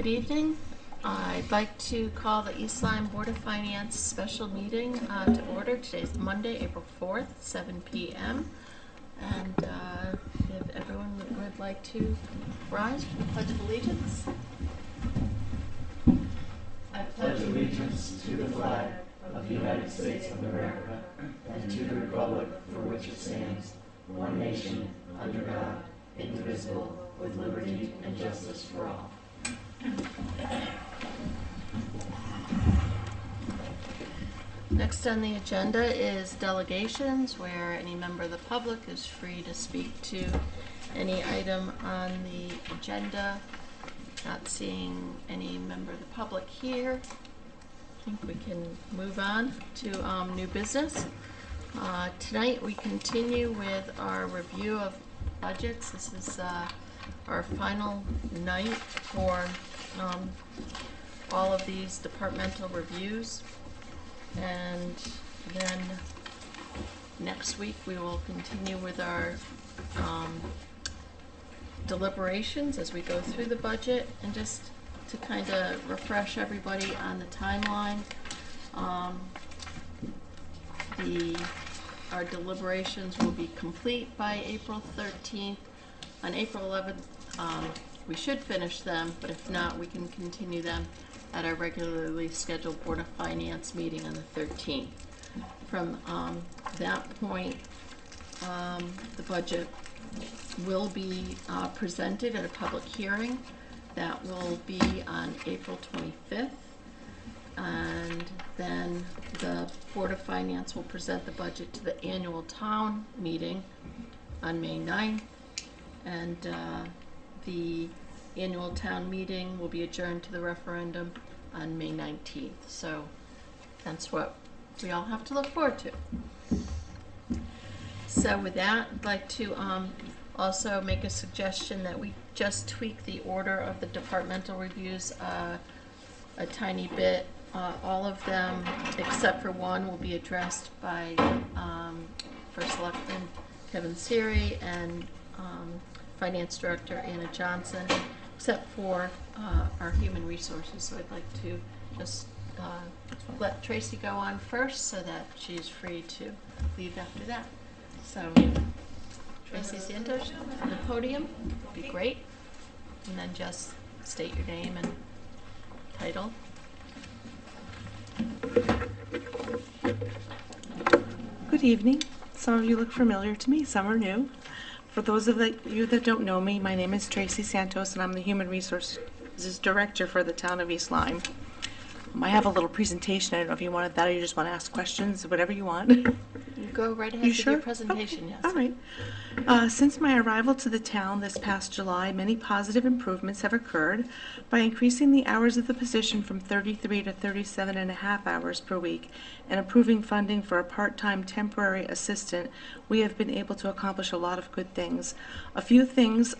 Good evening. I'd like to call the East Lyme Board of Finance special meeting to order. Today's Monday, April 4th, 7 p.m. And if everyone would like to rise for the Pledge of Allegiance. I pledge allegiance to the flag of the United States of America and to the republic for which it stands, one nation, under God, indivisible, with liberty and justice for all. Next on the agenda is delegations, where any member of the public is free to speak to any item on the agenda. Not seeing any member of the public here. I think we can move on to new business. Tonight we continue with our review of budgets. This is our final night for all of these departmental reviews. And then next week we will continue with our deliberations as we go through the budget. And just to kind of refresh everybody on the timeline, our deliberations will be complete by April 13th. On April 11th, we should finish them, but if not, we can continue them at our regularly scheduled Board of Finance meeting on the 13th. From that point, the budget will be presented at a public hearing. That will be on April 25th. And then the Board of Finance will present the budget to the annual town meeting on May 9th. And the annual town meeting will be adjourned to the referendum on May 19th. So that's what we all have to look forward to. So with that, I'd like to also make a suggestion that we just tweak the order of the departmental reviews a tiny bit. All of them, except for one, will be addressed by First Selectman Kevin Siri and Finance Director Anna Johnson, except for our human resources. So I'd like to just let Tracy go on first so that she's free to leave after that. So Tracy Santos on the podium would be great. And then just state your name and title. Good evening. Some of you look familiar to me, some are new. For those of you that don't know me, my name is Tracy Santos and I'm the Human Resources Director for the town of East Lyme. I have a little presentation. I don't know if you wanted that or you just want to ask questions, whatever you want. You go right ahead with your presentation, okay. Yes. All right. Since my arrival to the town this past July, many positive improvements have occurred. By increasing the hours of the position from 33 to 37.5 hours per week and approving funding for a part-time temporary assistant, we have been able to accomplish a lot of good things. A few things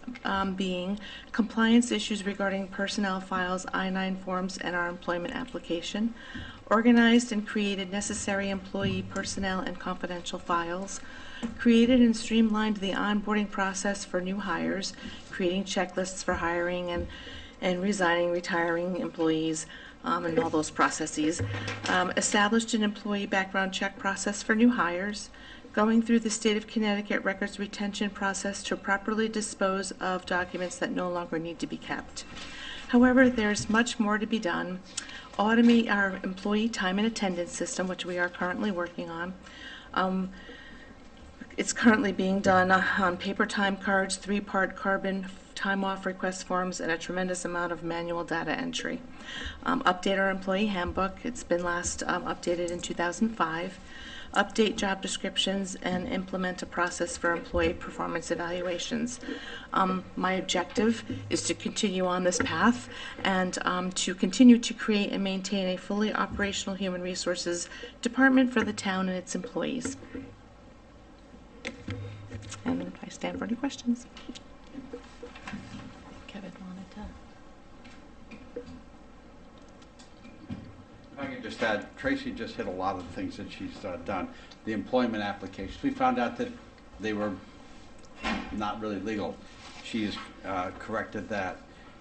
being compliance issues regarding personnel files, I-9 forms, and our employment application, organized and created necessary employee personnel and confidential files, created and streamlined the onboarding process for new hires, creating checklists for hiring and resigning, retiring employees, and all those processes, established an employee background check process for new hires, going through the state of Connecticut records retention process to properly dispose of documents that no longer need to be kept. However, there's much more to be done. Automate our employee time and attendance system, which we are currently working on. It's currently being done on paper time cards, 3-part carbon time off request forms, and a tremendous amount of manual data entry. Update our employee handbook. It's been last updated in 2005. Update job descriptions and implement a process for employee performance evaluations. My objective is to continue on this path and to continue to create and maintain a fully operational human resources department for the town and its employees. And I stand for any questions. Kevin wanted to. If I could just add, Tracy just hit a lot of the things that she's done. The employment applications, we found out that they were not really legal. She has corrected that.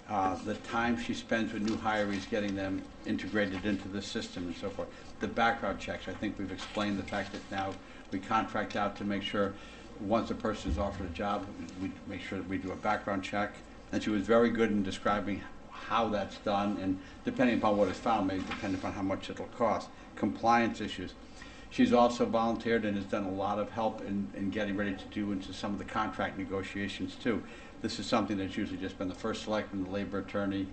the time she spends with new hirees, getting them integrated into the system and so forth. The background checks, I think we've explained the fact that now we contract out to make sure once a person is offered a job, we make sure that we do a background check. And she was very good in describing how that's done, and depending upon what is found, may depend upon how much it'll cost. Compliance issues. She's also volunteered and has done a lot of help in getting ready to do into some of the contract negotiations too. This is something that's usually just been the first selectman, the labor attorney,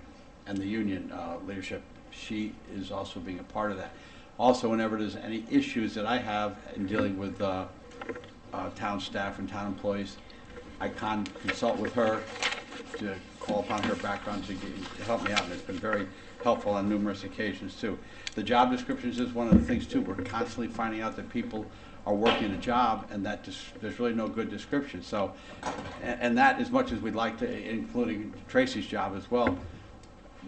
and the union leadership. She is also being a part of that. Also, whenever there's any issues that I have in dealing with town staff and town employees, I consult with her to call upon her background to help me out, and it's been very helpful on numerous occasions too. The job descriptions is one of the things too. We're constantly finding out that people are working a job and that there's really no good description. So, and that, as much as we'd like to, including Tracy's job as well,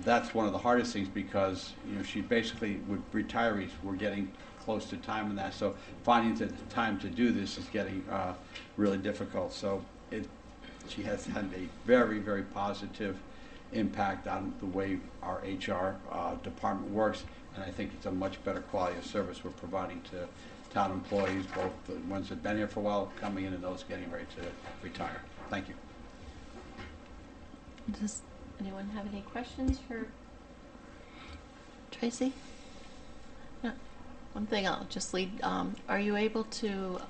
that's one of the hardest things, because she basically, with retirees, we're getting close to time in that. So finding the time to do this is getting really difficult. So she has had a very, very positive impact on the way our HR department works, and I think it's a much better quality of service we're providing to town employees, both the ones that have been here for a while, coming in, and those getting ready to retire. Thank you. Does anyone have any questions for Tracy? No. One thing I'll just lead, are you able to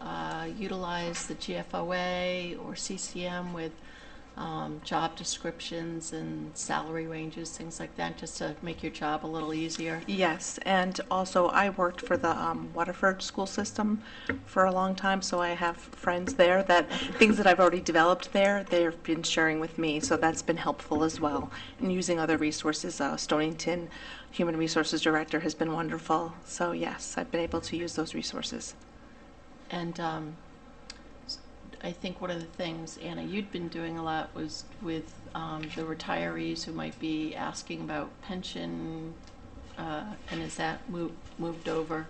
utilize the GFOA or CCM with job descriptions and salary ranges, things like that, just to make your job a little easier? Yes, and also I worked for the Waterford school system for a long time, so I have friends there that things that I've already developed there, they've been sharing with me, so that's been helpful as well. And using other resources, Stonington Human Resources Director has been wonderful, so yes, I've been able to use those resources. And I think one of the things, Anna, you'd been doing a lot was with the retirees who might be asking about pension, and is that moved over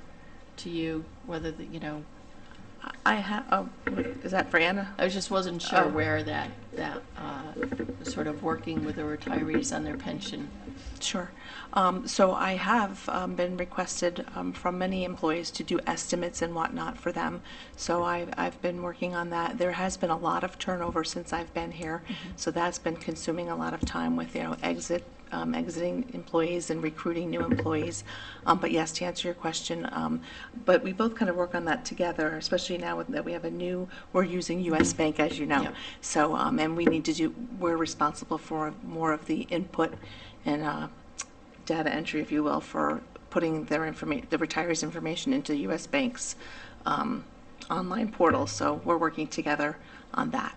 to you? Whether I have. Is that for Anna? I wasn't sure where that sort of working with the retirees on their pension. Sure. So I have been requested from many employees to do estimates and whatnot for them. So I've been working on that. There has been a lot of turnover since I've been here, so that's been consuming a lot of time with exiting employees and recruiting new employees. But yes, to answer your question, but we both kind of work on that together, especially now that we have we're using U.S. Bank, as you know. Yep. So, and we need to we're responsible for more of the input and data entry, if you will, for putting the retirees' information into U.S. Bank's online portal. So we're working together on that.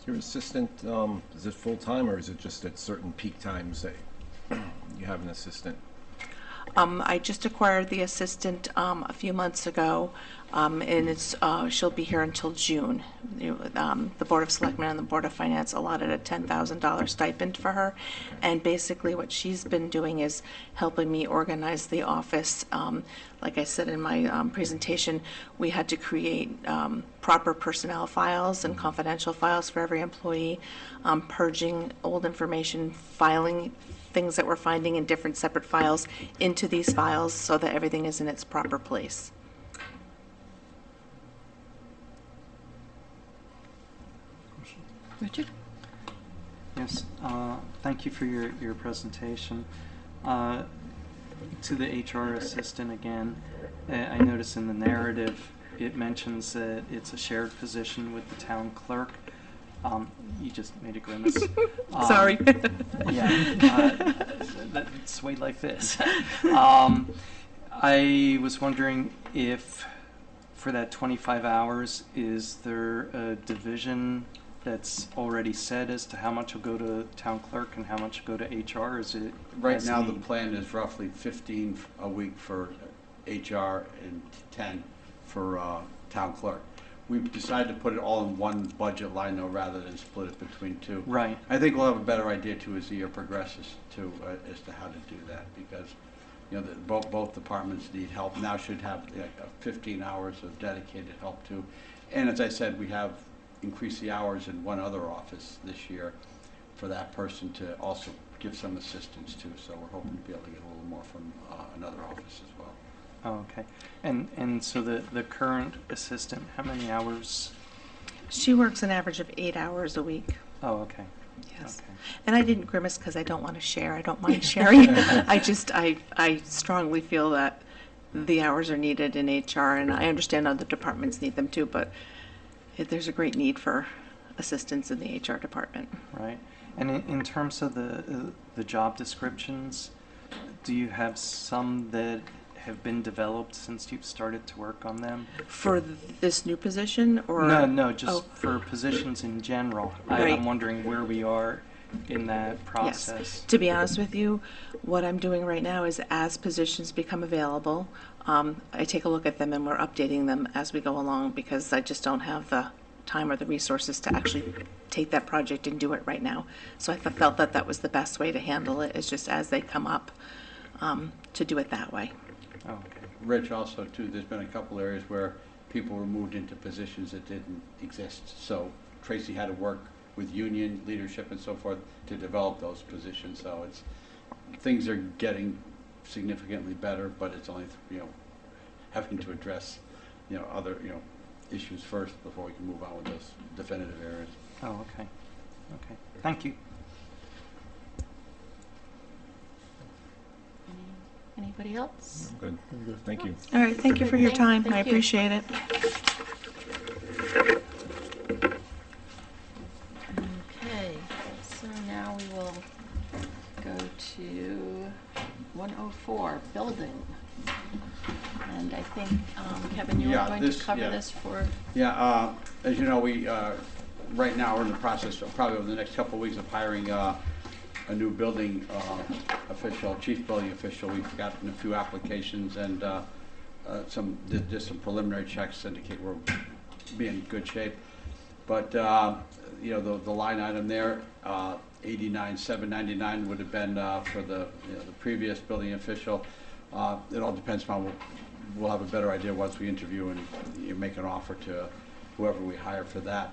Is your assistant, is it full-time, or is it just at certain peak times that you have an assistant? I just acquired the assistant a few months ago, and she'll be here until June. The Board of Selectmen and the Board of Finance allotted a $10,000 stipend for her, and basically what she's been doing is helping me organize the office. Like I said in my presentation, we had to create proper personnel files and confidential files for every employee, purging old information, filing things that we're finding in different separate files into these files so that everything is in its proper place. Richard? Yes, thank you for your presentation. To the HR assistant again, I notice in the narrative it mentions that it's a shared position with the town clerk. You just made a grimace. Sorry. Yeah, that's the way life is. I was wondering if for that 25 hours, is there a division that's already said as to how much will go to town clerk and how much will go to HR? Is it Right now, the plan is roughly 15 a week for HR and 10 for town clerk. We've decided to put it all in one budget line, though, rather than split it between two. Right. I think we'll have a better idea, too, as the year progresses, too, as to how to do that, because both departments need help. Now should have 15 hours of dedicated help, too. And as I said, we have increase the hours in one other office this year for that person to also give some assistance too. So we're hoping to be able to get a little more from another office as well. Oh, okay. And so the current assistant, how many hours? She works an average of 8 hours a week. Oh, okay. Yes. Okay. And I didn't grimace because I don't want to share. I don't mind sharing. I strongly feel that the hours are needed in HR, and I understand other departments need them too, but there's a great need for assistance in the HR department. Right. And in terms of the job descriptions, do you have some that have been developed since you've started to work on them? For this new position, or? No, just Oh. for positions in general. Right. I'm wondering where we are in that process. Yes. To be honest with you, what I'm doing right now is as positions become available, I take a look at them and we're updating them as we go along because I just don't have the time or the resources to actually take that project and do it right now. So I felt that that was the best way to handle it, is just as they come up, to do it that way. Oh, okay. Rich, also too, there's been a couple areas where people were moved into positions that didn't exist. So Tracy had to work with union leadership and so forth to develop those positions. So things are getting significantly better, but it's only, having to address, other, issues first before we can move on with those definitive areas. Oh, okay. Okay. Thank you. Anybody else? Good. Thank you. All right, thank you for your time. Thank I you. appreciate it. Okay, so now we will go to 104, building. And I think, Kevin, you were Yeah, going this- to cover yeah. this for, Yeah, as you know, we, right now, we're in the process, of probably over the next couple of weeks, of hiring a new building official, chief building official. We've gotten a few applications and just some preliminary checks indicate we're being in good shape. But, the line item there, 89,799 would have been for the previous building official. It all depends upon, we'll have a better idea once we interview and you make an offer to whoever we hire for that.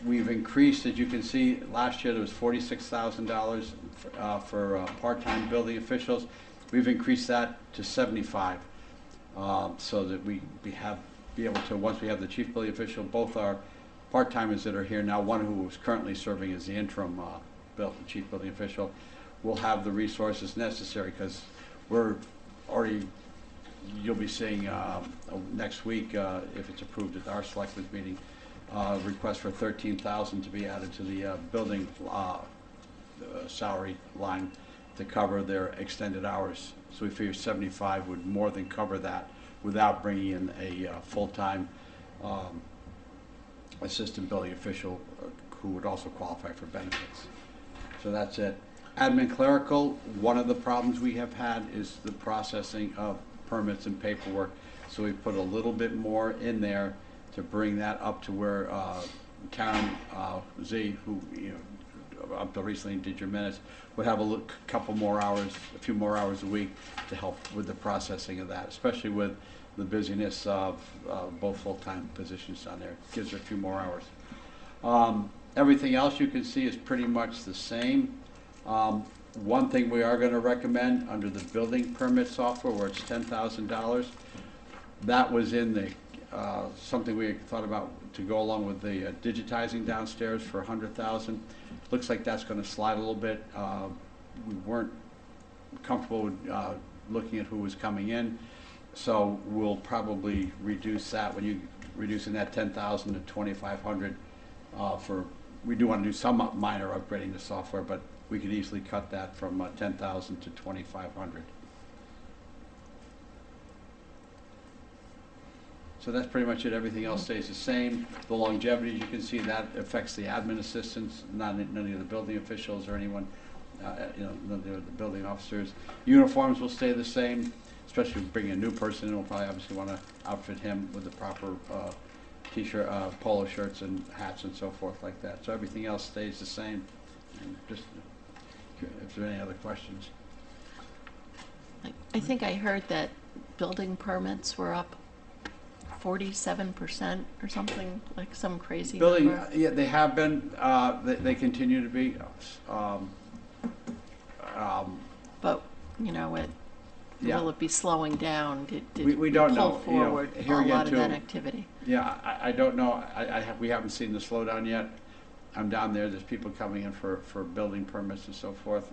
We've increased, as you can see, last year there was $46,000 for part-time building officials. We've increased that to 75, so that we be able to, once we have the chief building official, both our part-timers that are here now, one who is currently serving as the interim chief building official, will have the resources necessary, because we're already, you'll be seeing next week, if it's approved at our selectmen's meeting, request for $13,000 to be added to the building salary line to cover their extended hours. So we figure 75 would more than cover that without bringing in a full-time assistant building official who would also qualify for benefits. So that's it. Admin clerical, one of the problems we have had is the processing of permits and paperwork. So we put a little bit more in there to bring that up to where Karen Z, who up till recently did your minutes, would have a couple more hours, a few more hours a week to help with the processing of that, especially with the busyness of both full-time positions down there. It gives her a few more hours. Everything else you can see is pretty much the same. One thing we are going to recommend under the building permit software, where it's $10,000, that was in the something we thought about to go along with the digitizing downstairs for $100,000. Looks like that's going to slide a little bit. We weren't comfortable with looking at who was coming in, so we'll probably reduce that. When you reducing that $10,000 to $2,500 for, we do want to do some minor upgrading the software, but we could easily cut that from $10,000 to $2,500. So that's pretty much it. Everything else stays the same. The longevity, as you can see, that affects the admin assistants, none of the building officials or anyone, none of the building officers. Uniforms will stay the same, especially if we bring a new person in. We'll probably obviously want to outfit him with the proper t-shirt, polo shirts and hats and so forth like that. So everything else stays the same. And just if there are any other questions. I think I heard that building permits were up 47% or something, like some crazy Building, number. yeah, they have been, they continue to be. um, But, you know, Yeah. will it be slowing down? Did We don't pull know. You know, forward here a again, lot of that too. activity? Yeah, I don't know. We haven't seen the slowdown yet. I'm down there. There's people coming in for building permits and so forth.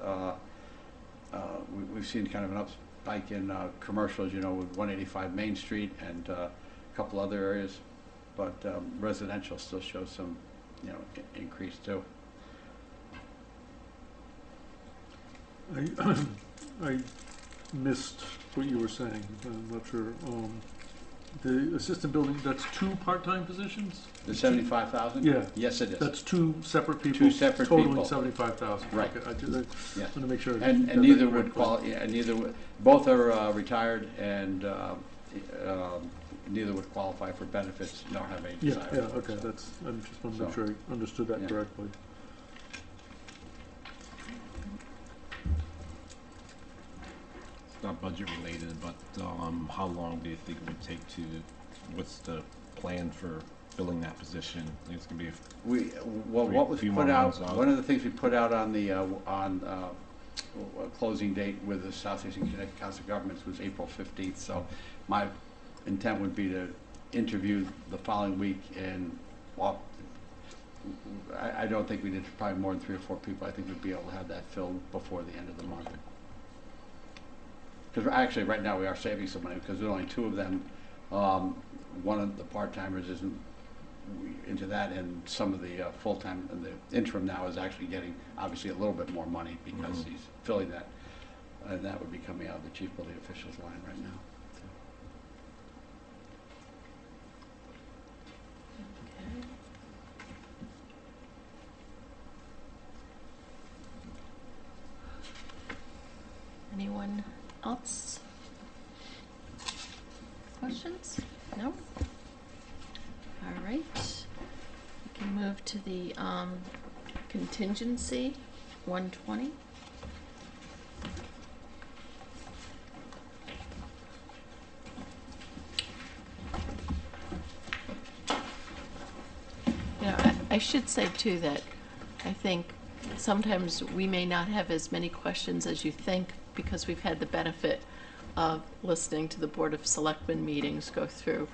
We've seen kind of an upspike in commercials, you know, with 185 Main Street and a couple other areas. But residential still shows some, you know, increase too. I missed what you were saying. I'm not sure. The assistant building, that's 2 part-time positions? The 75,000? Yeah. Yes, it is. That's 2 separate people? 2 separate totaling people. 75,000? Right. Okay, I Yes. want to make sure. I And got neither that would correct. yeah, both are retired, and neither would qualify for benefits, nor have any Yeah, desire. yeah, okay, I just want to make So, sure I understood that yeah. correctly. It's not budget related, but how long do you think it would take to, what's the plan for filling that position? I think it's gonna be What was few put more out, months out. one of the things we put out on the, closing date with the Southeastern Connecticut Council of Governments was April 15th, so my intent would be to interview the following week, and, well, I don't think we need probably more than 3 or 4 people. I think we'd be able to have that filled before the end of the month. Because actually, right now, we are saving some money, because there's only 2 of them. One of the part-timers isn't into that, and some of the full-time, and the interim now is actually getting, obviously, a little bit more money, because Mhm. he's filling that, and that would be coming out of the chief building official's line right now. Okay. Anyone else? Questions? No? All right. We can move to the contingency, 120. You know, I should say too that I think sometimes we may not have as many questions as you think, because we've had the benefit of listening to the Board of Selectmen meetings go through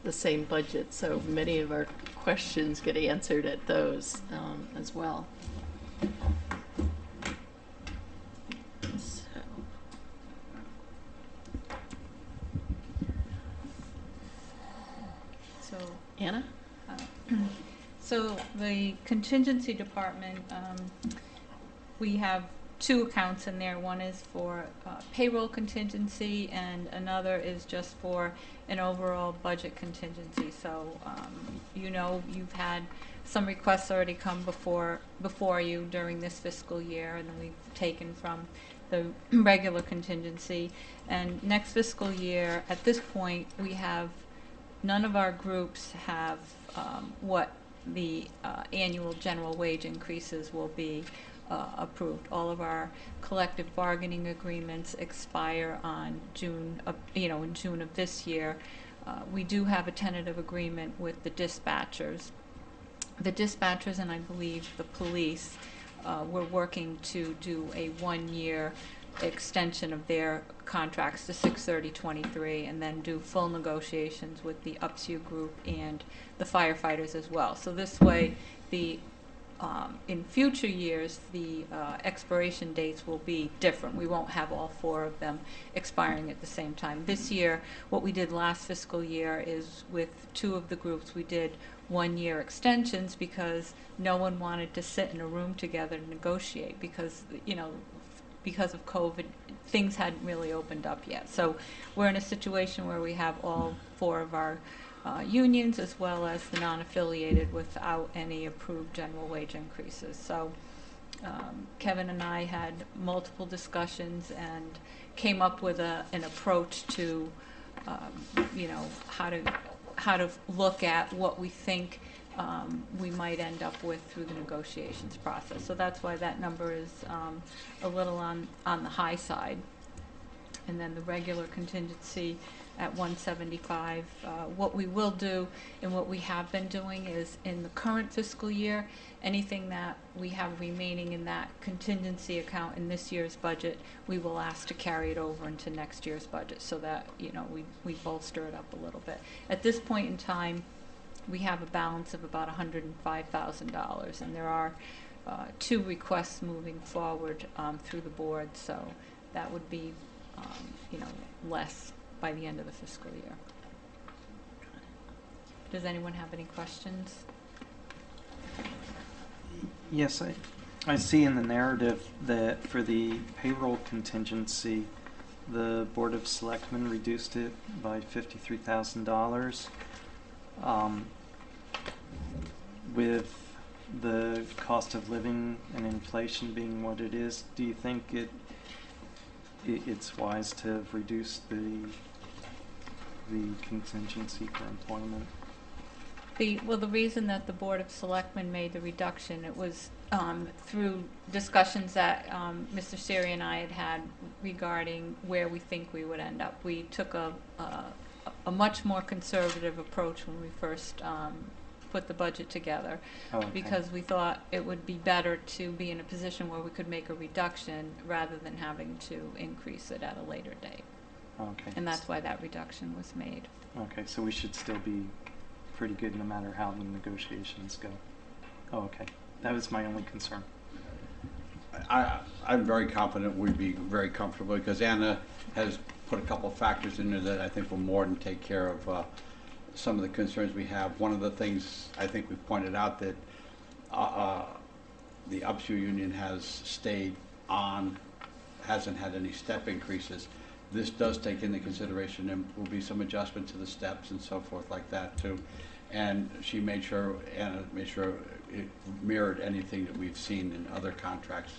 the same budget. So many of our questions get answered at those as well. So, Anna? so the contingency department, we have 2 accounts in there. One is for payroll contingency, and another is just for an overall budget contingency. So, you know, you've had some requests already come before you during this fiscal year, and then we've taken from the regular contingency. And next fiscal year, at this point, we have none of our groups have what the annual general wage increases will be approved. All of our collective bargaining agreements expire on June of, in June of this year. We do have a tentative agreement with the dispatchers. The dispatchers, and I believe the police, we're working to do a 1-year extension of their contracts to 6/30/23, and then do full negotiations with the UPSU group and the firefighters as well. So this way, in future years, the expiration dates will be different. We won't have all 4 of them expiring at the same time. This year, what we did last fiscal year is with 2 of the groups, we did 1-year extensions, because no one wanted to sit in a room together and negotiate, because, because of COVID, things hadn't really opened up yet. So we're in a situation where we have all 4 of our unions, as well as the non-affiliated, without any approved general wage increases. So Kevin and I had multiple discussions and came up with an approach to, how to look at what we think we might end up with through the negotiations process. So that's why that number is a little on the high side. And then the regular contingency, at 175. What we will do and what we have been doing is in the current fiscal year, anything that we have remaining in that contingency account in this year's budget, we will ask to carry it over into next year's budget so that, you know, we bolster it up a little bit. At this point in time, we have a balance of about $105,000, and there are 2 requests moving forward through the board, so that would be, you know, less by the end of the fiscal year. Does anyone have any questions? Yes, I see in the narrative that for the payroll contingency, the Board of Selectmen reduced it by $53,000. With the cost of living and inflation being what it is, do you think it's wise to have reduced the contingency for employment? Well, the reason that the Board of Selectmen made the reduction, it was through discussions that Mr. Siri and I had regarding where we think we would end up. We took a much more conservative approach when we first put the budget together, because we thought it would be better to be in a position where we could make a reduction rather than having to increase it at a later date. Okay. And that's why that reduction was made. Okay, so we should still be pretty good no matter how the negotiations go. Oh, okay. That was my only concern. I'm very confident we'd be very comfortable because Anna has put a couple of factors in there that I think will more than take care of some of the concerns we have. One of the things I think we pointed out that the UPSU union has stayed on, hasn't had any step increases. This does take into consideration and will be some adjustment to the steps and so forth like that too. And she made sure, Anna made sure it mirrored anything that we've seen in other contracts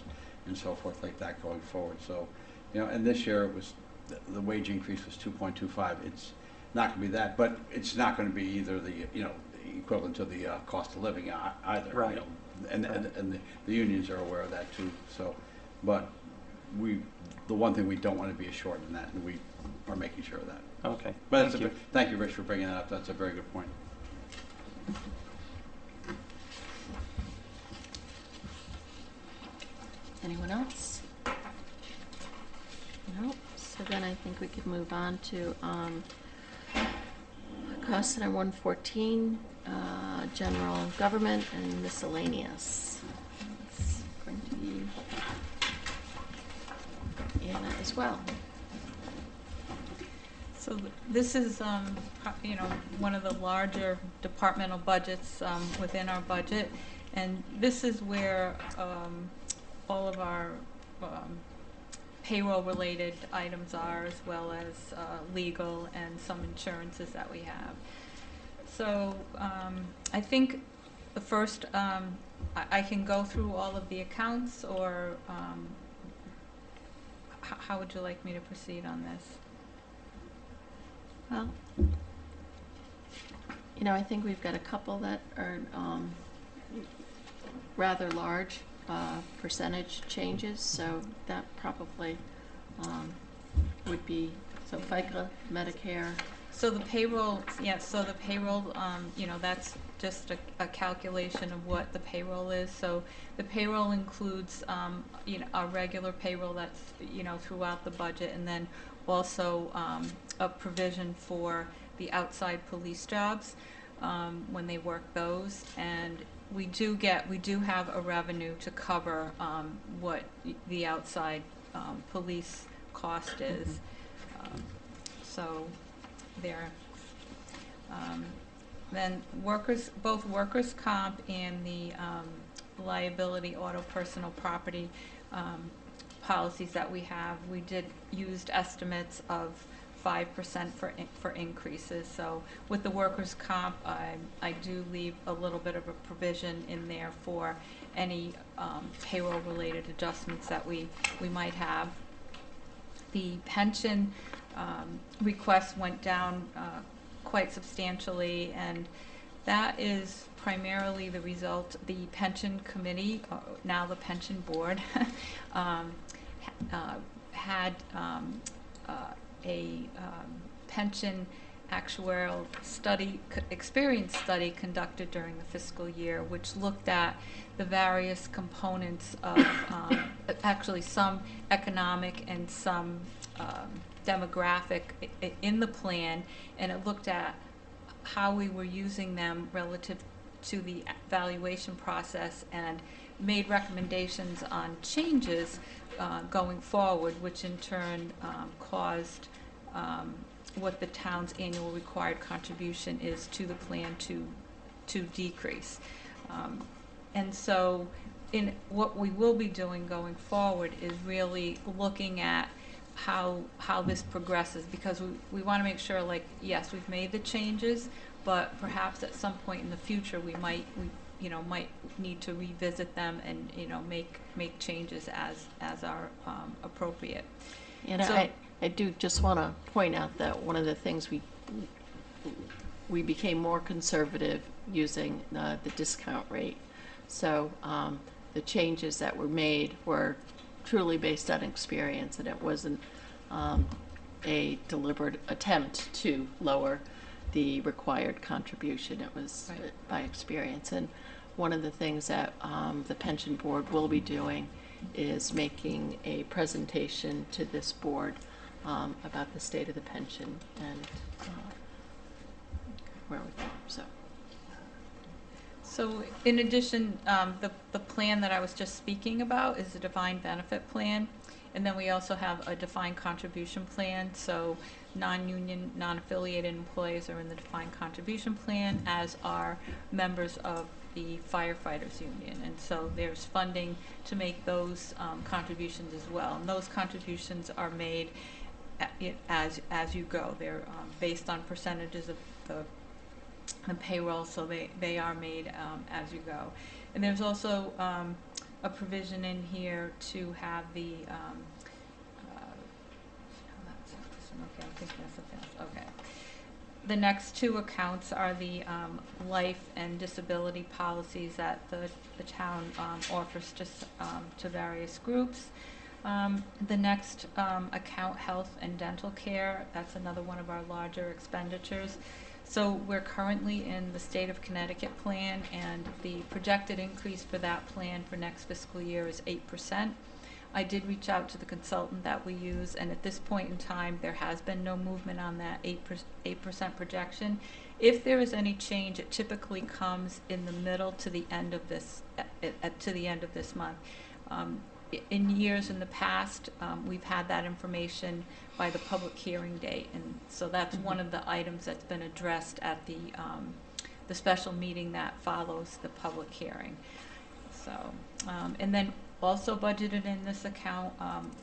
and so forth like that going forward. So, you know, and this year it was, the wage increase was 2.25. It's not going to be that, but it's not going to be either the, you know, equivalent to the cost of living either. Right. You know, and the unions are aware of that too. So, but the one thing we don't want to be is short in that, and we are making sure of that. Okay. But thank you, Rich, for bringing that up. That's a very good point. Anyone else? Nope. So then I think we could move on to cost center 114, general government and miscellaneous. It's going to be Anna as well. So this is, you know, one of the larger departmental budgets within our budget, and this is where all of our payroll-related items are, as well as legal and some insurances that we have. So I think the first, I can go through all of the accounts, or how would you like me to proceed on this? Well, you know, I think we've got a couple that are rather large percentage changes, so that probably would be, so FICA, Medicare. So the payroll, yes, so the payroll, you know, that's just a calculation of what the payroll is. So the payroll includes, you know, our regular payroll that's, you know, throughout the budget, and then also a provision for the outside police jobs when they work those. And we do have a revenue to cover what the outside police cost is. So there. Then both workers' comp and the liability auto personal property policies that we have, we did used estimates of 5% for increases. So with the workers' comp, I do leave a little bit of a provision in there for any payroll-related adjustments that we might have. The pension request went down quite substantially, and that is primarily the result. The pension committee, now the pension board, had a pension actuarial study, experience study conducted during the fiscal year, which looked at the various components of actually some economic and some demographic in the plan, and it looked at how we were using them relative to the evaluation process and made recommendations on changes going forward, which in turn caused what the town's annual required contribution is to the plan to decrease. And so in what we will be doing going forward is really looking at how this progresses, because we want to make sure, like, yes, we've made the changes, but perhaps at some point in the future we might need to revisit them and make changes as are appropriate. And So- I do just want to point out that one of the things we became more conservative using the discount rate. So the changes that were made were truly based on experience, and it wasn't a deliberate attempt to lower the required contribution. It was Right. by experience. And one of the things that the pension board will be doing is making a presentation to this board about the state of the pension and where we go. So in addition, the plan that I was just speaking about is a defined benefit plan. And then we also have a defined contribution plan. So non-union, non-affiliated employees are in the defined contribution plan, as are members of the firefighters union. And so there's funding to make those contributions as well. And those contributions are made as you go. They're based on percentages of the payroll, so they are made as you go. And there's also a provision in here to have the okay, I think that's the fast. Okay. The next two accounts are the life and disability policies that the town offers to various groups. The next account, health and dental care, that's another one of our larger expenditures. So we're currently in the state of Connecticut plan, and the projected increase for that plan for next fiscal year is 8%. I did reach out to the consultant that we use, and at this point in time, there has been no movement on that 8% projection. If there is any change, it typically comes in the middle to the end of this to the end of this month. In years in the past, we've had that information by the public hearing date, and so that's one of the items that's been addressed at the special meeting that follows the public hearing. So, and then also budgeted in this account,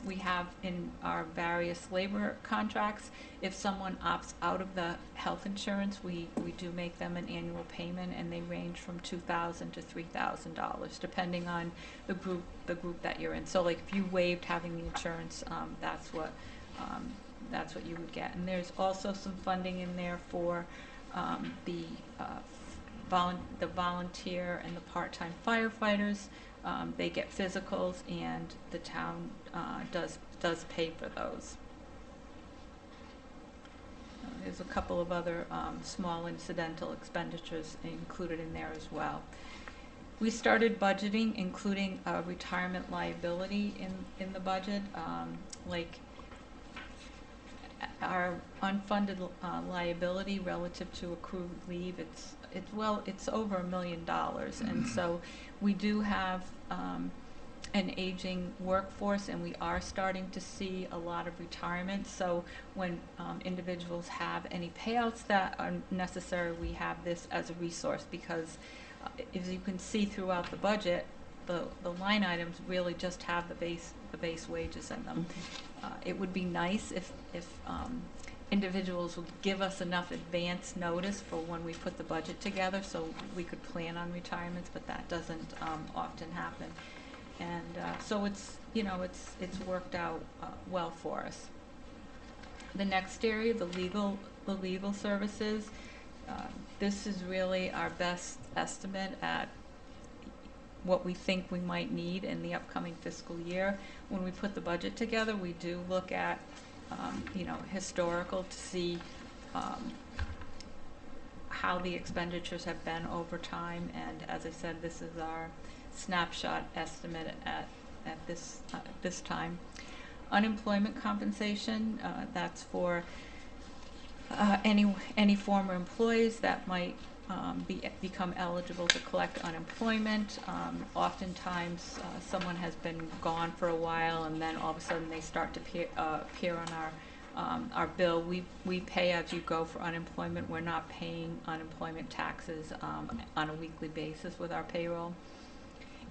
we have in our various labor contracts, if someone opts out of the health insurance, we do make them an annual payment, and they range from $2,000 to $3,000, depending on the group that you're in. So, like, if you waived having the insurance, that's what you would get. And there's also some funding in there for the volunteer and the part-time firefighters. They get physicals, and the town does pay for those. There's a couple of other small incidental expenditures included in there as well. We started budgeting, including retirement liability in the budget, like our unfunded liability relative to accrued leave. It's over $1 million, and so we do have an aging workforce, and we are starting to see a lot of retirement. So when individuals have any payouts that are necessary, we have this as a resource, because as you can see throughout the budget, the line items really just have the base wages in them. It would be nice if individuals would give us enough advance notice for when we put the budget together, so we could plan on retirements, but that doesn't often happen. And so it's worked out well for us. The next area, the legal services, this is really our best estimate at what we think we might need in the upcoming fiscal year. When we put the budget together, we do look at historical to see how the expenditures have been over time, and as I said, this is our snapshot estimate at this time. Unemployment compensation, that's for any former employees that might become eligible to collect unemployment. Oftentimes, someone has been gone for a while, and then all of a sudden they start to appear on our bill. We pay as you go for unemployment. We're not paying unemployment taxes on a weekly basis with our payroll.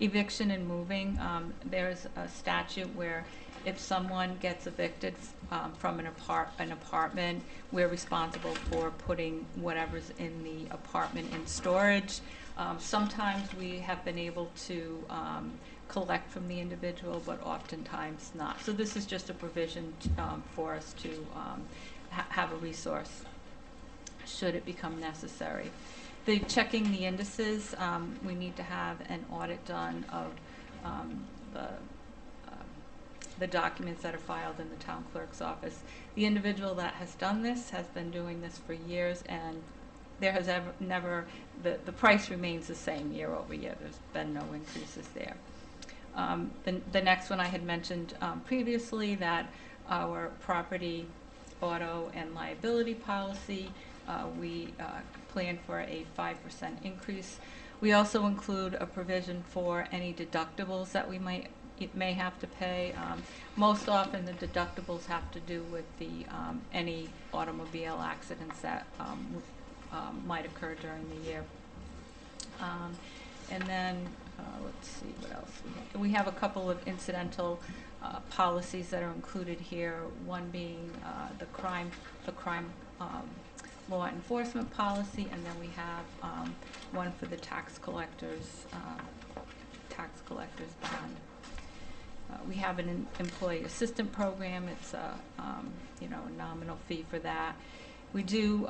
Eviction and moving, there's a statute where if someone gets evicted from an apartment, we're responsible for putting whatever's in the apartment in storage. Sometimes we have been able to collect from the individual, but oftentimes not. So this is just a provision for us to have a resource should it become necessary. Checking the indices, we need to have an audit done of the documents that are filed in the town clerk's office. The individual that has done this has been doing this for years, and there has never, the price remains the same year over year. There's been no increases there. The next one I had mentioned previously, that our property, auto, and liability policy, we plan for a 5% increase. We also include a provision for any deductibles that we may have to pay. Most often the deductibles have to do with any automobile accidents that might occur during the year. And then let's see what else we have a couple of incidental policies that are included here. One being the crime law enforcement policy, and then we have one for the tax collector's bond. We have an employee assistant program. It's a nominal fee for that. We do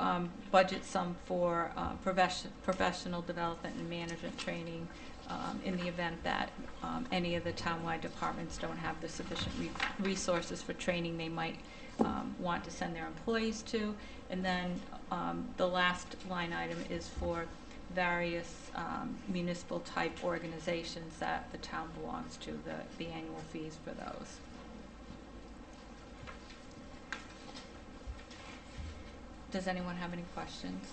budget some for professional development and management training in the event that any of the townwide departments don't have the sufficient resources for training they might want to send their employees to. And then the last line item is for various municipal type organizations that the town belongs to, the annual fees for those. Does anyone have any questions?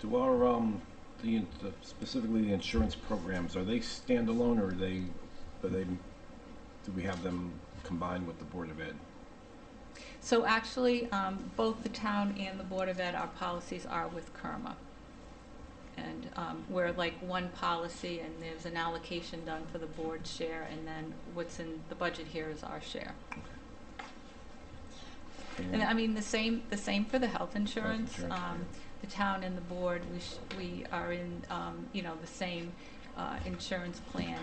Do our specifically the insurance programs, are they standalone, or do we have them combined with the Board of Ed? So actually, both the town and the Board of Ed, our policies are with KERMA. And we're like one policy, and there's an allocation done for the board share, and then what's in the budget here is our share. And I mean the same for the health insurance. The town and the board, we are in the same insurance plan.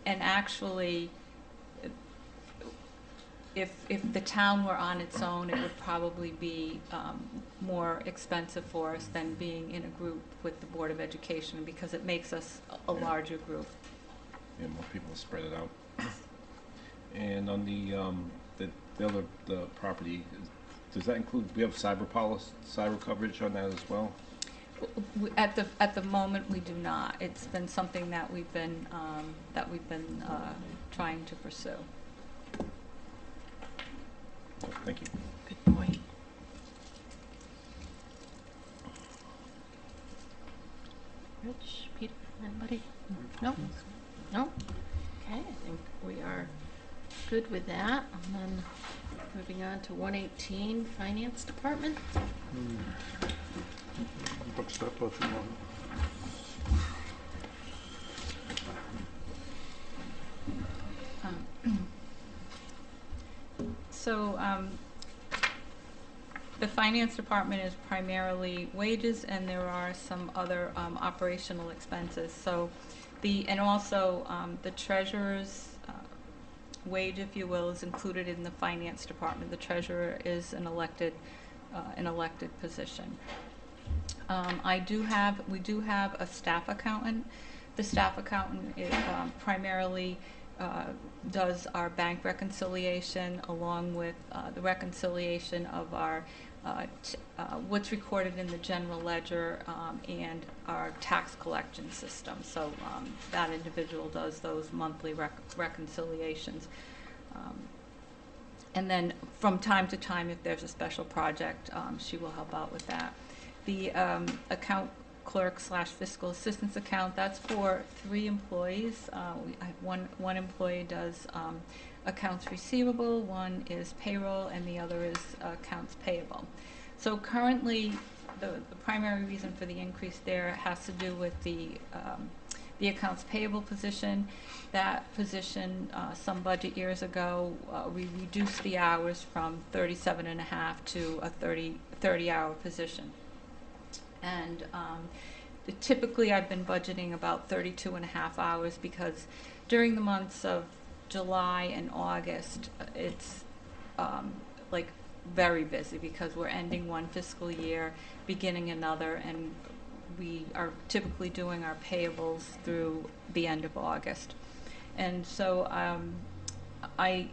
And actually, if the town were on its own, it would probably be more expensive for us than being in a group with the Board of Education, because it makes us a larger group. Yeah, more people to spread it out. And on the property, does that include, we have cyber coverage on that as well? At the moment, we do not. It's been something that we've been trying to pursue. Thank you. Good point. Rich, Peter, anybody? No? No? Okay, I think we are good with that. And then moving on to 118, Finance Department. What's that budget on? So the Finance Department is primarily wages, and there are some other operational expenses. So and also the treasurer's wage, if you will, is included in the Finance Department. The treasurer is an elected position. We do have a staff accountant. The staff accountant is, primarily does our bank reconciliation along with the reconciliation of our what's recorded in the general ledger and our tax collection system. So that individual does those monthly reconciliations. And then from time to time, if there's a special project, she will help out with that. The account clerk / fiscal assistance account, that's for 3 employees. I have one employee does accounts receivable, one is payroll, and the other is accounts payable. So currently, the primary reason for the increase there has to do with the accounts payable position. That position, some budget years ago, we reduced the hours from 37.5 to a 30-hour position. And typically I've been budgeting about 32.5 hours because during the months of July and August, it's like very busy because we're ending one fiscal year, beginning another, and we are typically doing our payables through the end of August. And so I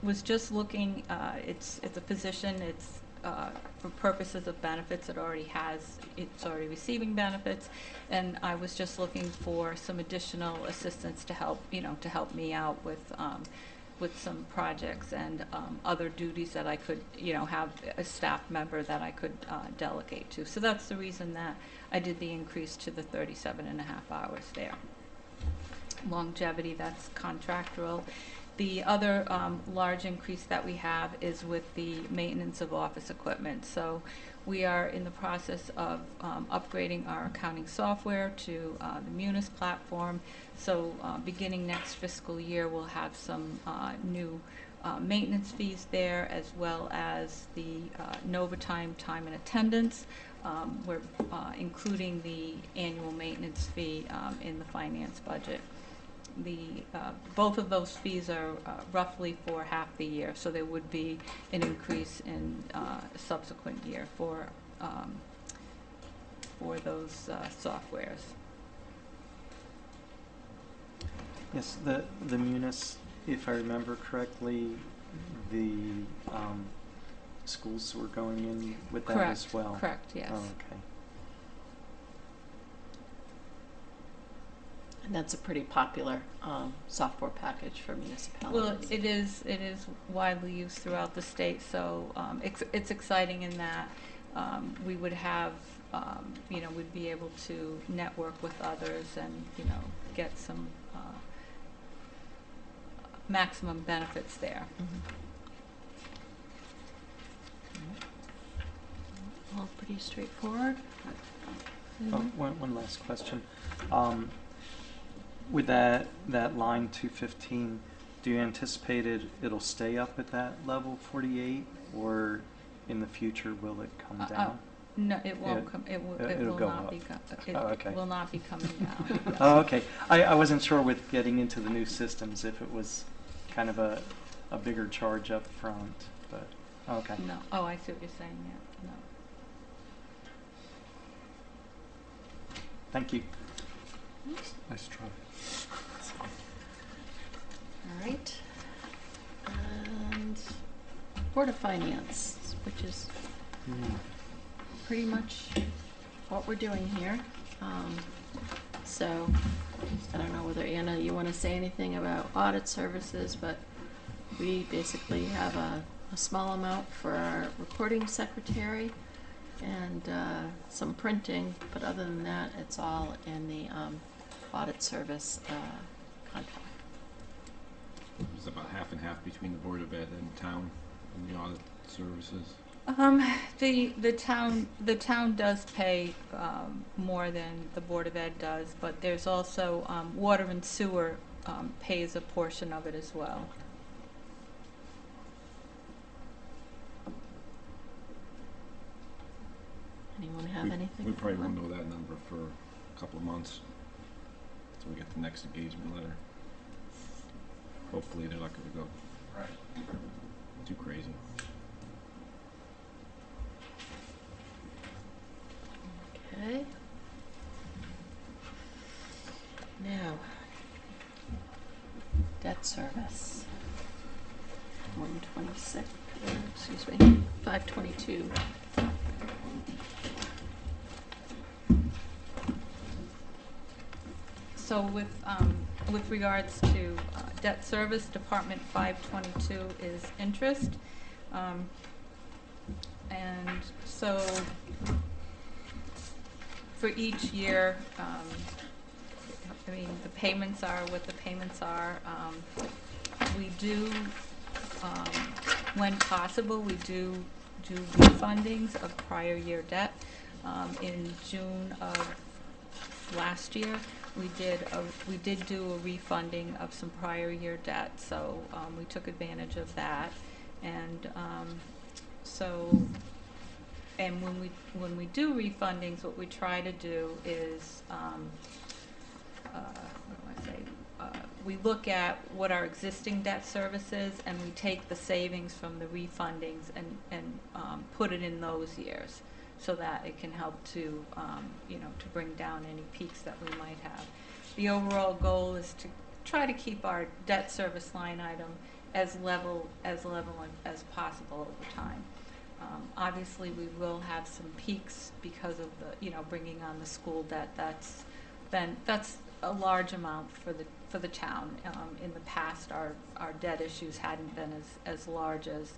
was just looking, it's a position, it's for purposes of benefits, it's already receiving benefits, and I was just looking for some additional assistance to help me out with some projects and other duties that I could, have a staff member that I could delegate to. So that's the reason that I did the increase to the 37.5 hours there. Longevity, that's contractual. The other large increase that we have is with the maintenance of office equipment. So we are in the process of upgrading our accounting software to the Munis platform. So beginning next fiscal year, we'll have some new maintenance fees there, as well as the Nova time and attendance. We're including the annual maintenance fee in the finance budget. Both of those fees are roughly for half the year, so there would be an increase in a subsequent year for those softwares. Yes, the Munis, if I remember correctly, the schools were going in with that as well. Correct, yes. Oh, okay. And that's a pretty popular software package for municipalities. Well, it is widely used throughout the state, so it's exciting in that we would have, we'd be able to network with others and, get some maximum benefits there. All pretty straightforward. Oh, one last question. With that line 215, do you anticipate it'll stay up at that level 48, or in the future will it come down? No, it won't come. It will go not up. be. Okay. It will not be coming down. Yes. Oh, okay. I wasn't sure with getting into the new systems if it was kind of a bigger charge up front, but okay. No. Oh, I see what you're saying. Yeah. No. Thank you. Nice try. All right. And Board of Finance, which is pretty much what we're doing here. So I don't know whether, Anna, you want to say anything about audit services, but we basically have a small amount for our recording secretary and some printing, but other than that, it's all in the audit service contract. It's about half and half between the Board of Ed and town and the audit services. The town does pay more than the Board of Ed does, but there's also water and sewer pays a portion of it as well. Anyone have anything? We probably for won't them? know that number for a couple of months until we get the next engagement letter. Hopefully they're not going to go too crazy. Okay. Now, debt debt service. 126, excuse me, 522. So with regards to debt service, Department 522 is interest. And so for each year, I mean, the payments are what the payments are. We do, when possible, we do refundings of prior year debt. In June of last year, we did do a refunding of some prior year debt, so we took advantage of that. And and when we do refundings, what we try to do is we look at what our existing debt service is, and we take the savings from the refundings and put it in those years, so that it can help to to bring down any peaks that we might have. The overall goal is to try to keep our debt service line item as level as possible over time. Obviously, we will have some peaks because of the bringing on the school debt. That's a large amount for the town. In the past, our debt issues hadn't been as large as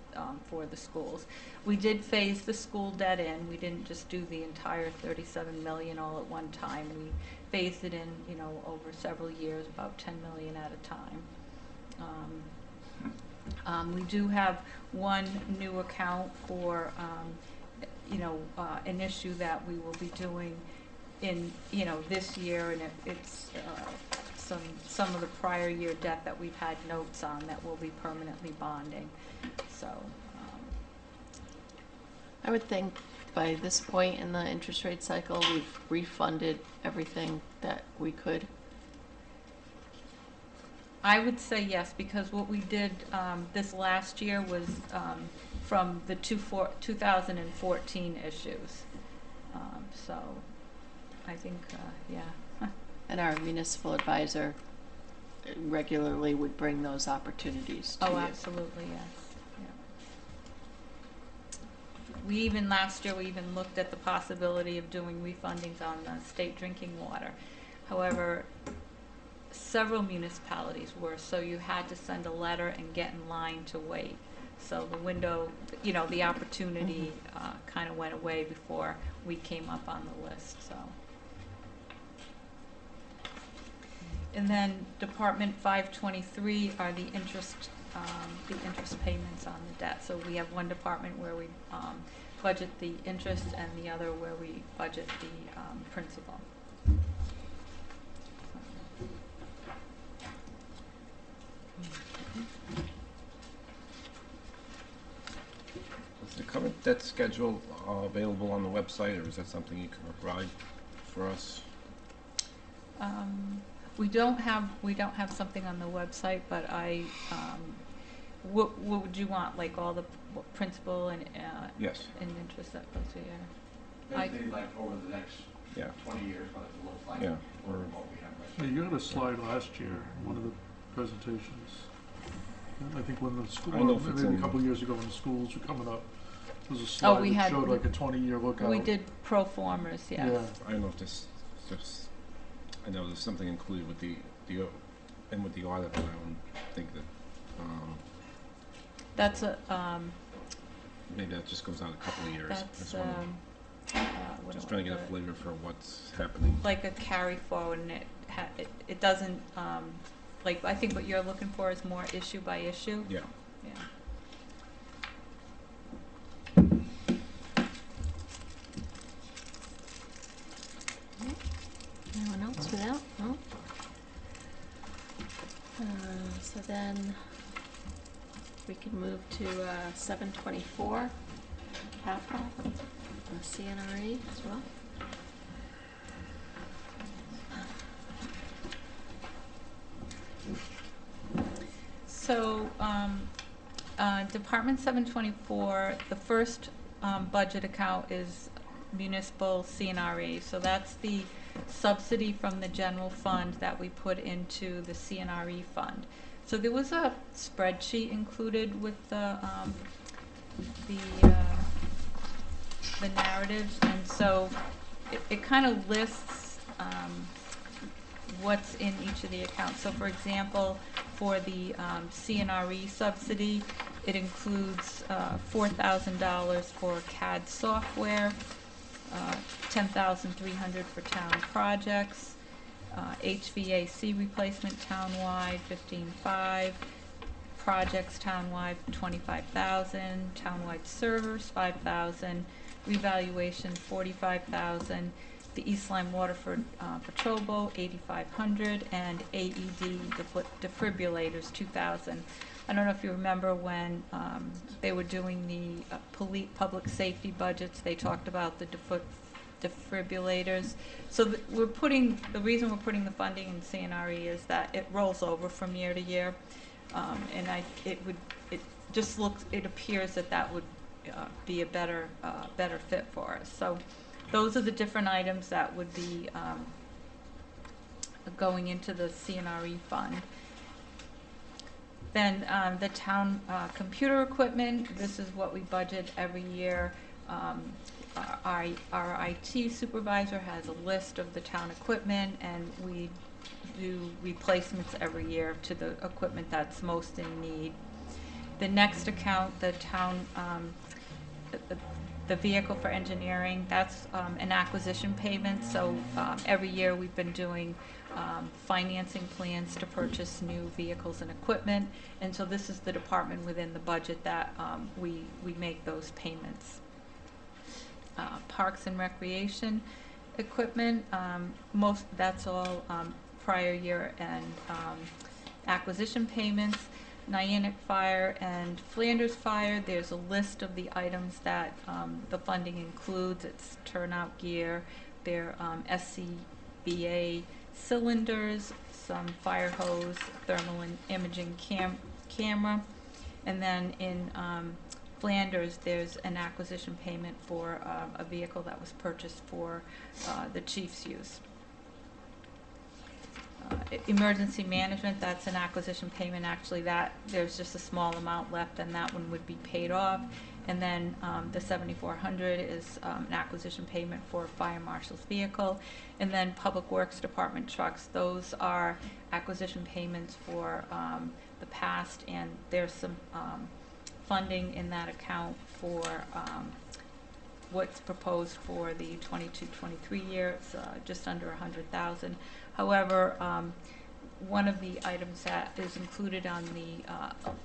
for the schools. We did phase the school debt in. We didn't just do the entire $37 million all at one time. We phased it in, over several years, about $10 million at a time. We do have one new account for an issue that we will be doing in this year, and it's some of the prior year debt that we've had notes on that we'll be permanently bonding. So I would think by this point in the interest rate cycle, we've refunded everything that we could. I would say yes, because what we did this last year was from the 2014 issues. So I think, yeah. And our municipal advisor regularly would bring those opportunities to you. Oh, absolutely, yes. Yeah. Last year, we even looked at the possibility of doing refundings on the state drinking water. However, several municipalities were, so you had to send a letter and get in line to wait. So the window, the opportunity kind of went away before we came up on the list, so. And then Department 523 are the interest payments on the debt. So we have one department where we budget the interest, and the other where we budget the principal. Is the current debt schedule available on the website, or is that something you can provide for us? We don't have something on the website, but what would you want? Like all the principal and Yes. and interest that goes to your. Basically, like over the next 20 years, what it looks like, Yeah. or what we have right Yeah, now. you had a slide last year, in one of the presentations. I think when the school, I don't know if it's maybe a in- couple of years ago when the schools were coming up, there was a slide we that had- showed like a 20-year lookout. We did pro formas, yes. Yeah. I don't know if I know there's something included with the and with the audit, but I don't think that That's a maybe that just goes out a couple of years. that's Just trying to get a flavor for what's happening. like a carry forward, and it doesn't like, I think what you're looking for is more issue by issue. Yeah. Yeah. Anyone else without? No? So then we can move to 724, capital, CNRE as well. So, Department 724, the first budget account is municipal CNRE. So that's the subsidy from the general fund that we put into the CNRE fund. So there was a spreadsheet included with the, the narratives, and so it kind of lists what's in each of the accounts. So for example, for the CNRE subsidy, it includes $4,000 for CAD software, $10,300 for town projects, HVAC replacement townwide, $15,500, projects townwide, $25,000, townwide servers, $5,000, revaluation, $45,000, the East Lyme Waterford patrol boat, $8,500, and AED defibrillators, $2,000. I don't know if you remember when they were doing the public safety budgets, they talked about the defibrillators. So the reason we're putting the funding in CNRE is that it rolls over from year to year, and it appears that would be a better fit for us. So those are the different items that would be going into the CNRE fund. Then the town computer equipment, this is what we budget every year. Our IT supervisor has a list of the town equipment, and we do replacements every year to the equipment that's most in need. The next account, the town, the vehicle for engineering, that's an acquisition payment. So every year we've been doing financing plans to purchase new vehicles and equipment, and so this is the department within the budget that we make those payments. Parks and recreation equipment, that's all prior year and acquisition payments. Niantic Fire and Flanders Fire, there's a list of the items that the funding includes. It's turnout gear, their SCBA cylinders, some fire hose, thermal and imaging camera, and then in Flanders there's an acquisition payment for a vehicle that was purchased for the chief's use. Emergency management, that's an acquisition payment. Actually, that there's just a small amount left, and that one would be paid off. And then the $7,400 is an acquisition payment for a fire marshal's vehicle. And then Public Works Department trucks, those are acquisition payments for the past, and there's some funding in that account for what's proposed for the 22-23 year. It's just under $100,000. However, one of the items that is included on the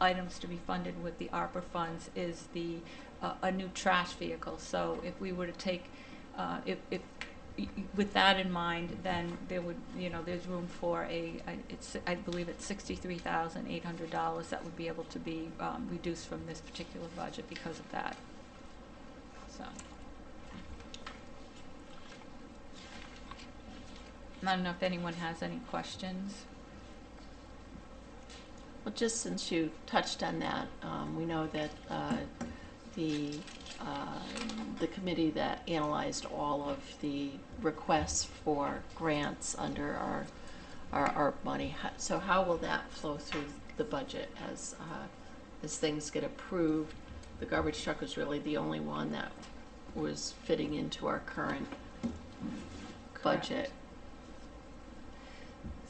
items to be funded with the ARPA funds is a new trash vehicle. So if we were to take, with that in mind, then there would, there's room for I believe it's $63,800 that would be able to be reduced from this particular budget because of that. So. I don't know if anyone has any questions. Well, just since you touched on that, we know that the committee that analyzed all of the requests for grants under our ARP money, so how will that flow through the budget as things get approved? The garbage truck was really the only one that was fitting into our current budget.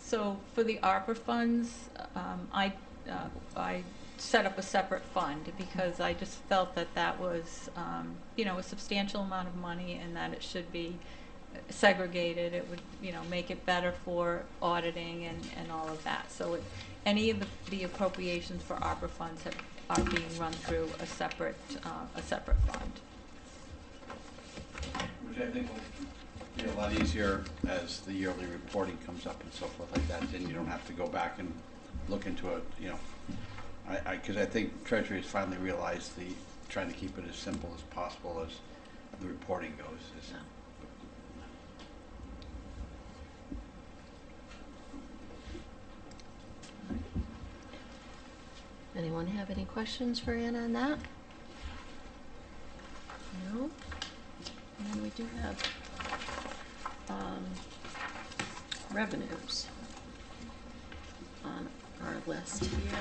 So for the ARPA funds, I set up a separate fund because I just felt that was, a substantial amount of money, and that it should be segregated. It would, make it better for auditing and all of that. So any of the appropriations for ARPA funds are being run through a separate fund. Which I think will be a lot easier as the yearly reporting comes up and so forth like that. Then you don't have to go back and look into it, because I think Treasury has finally realized trying to keep it as simple as possible as the reporting goes. Anyone have any questions for Anna on that? No? And then we do have revenues. our list here.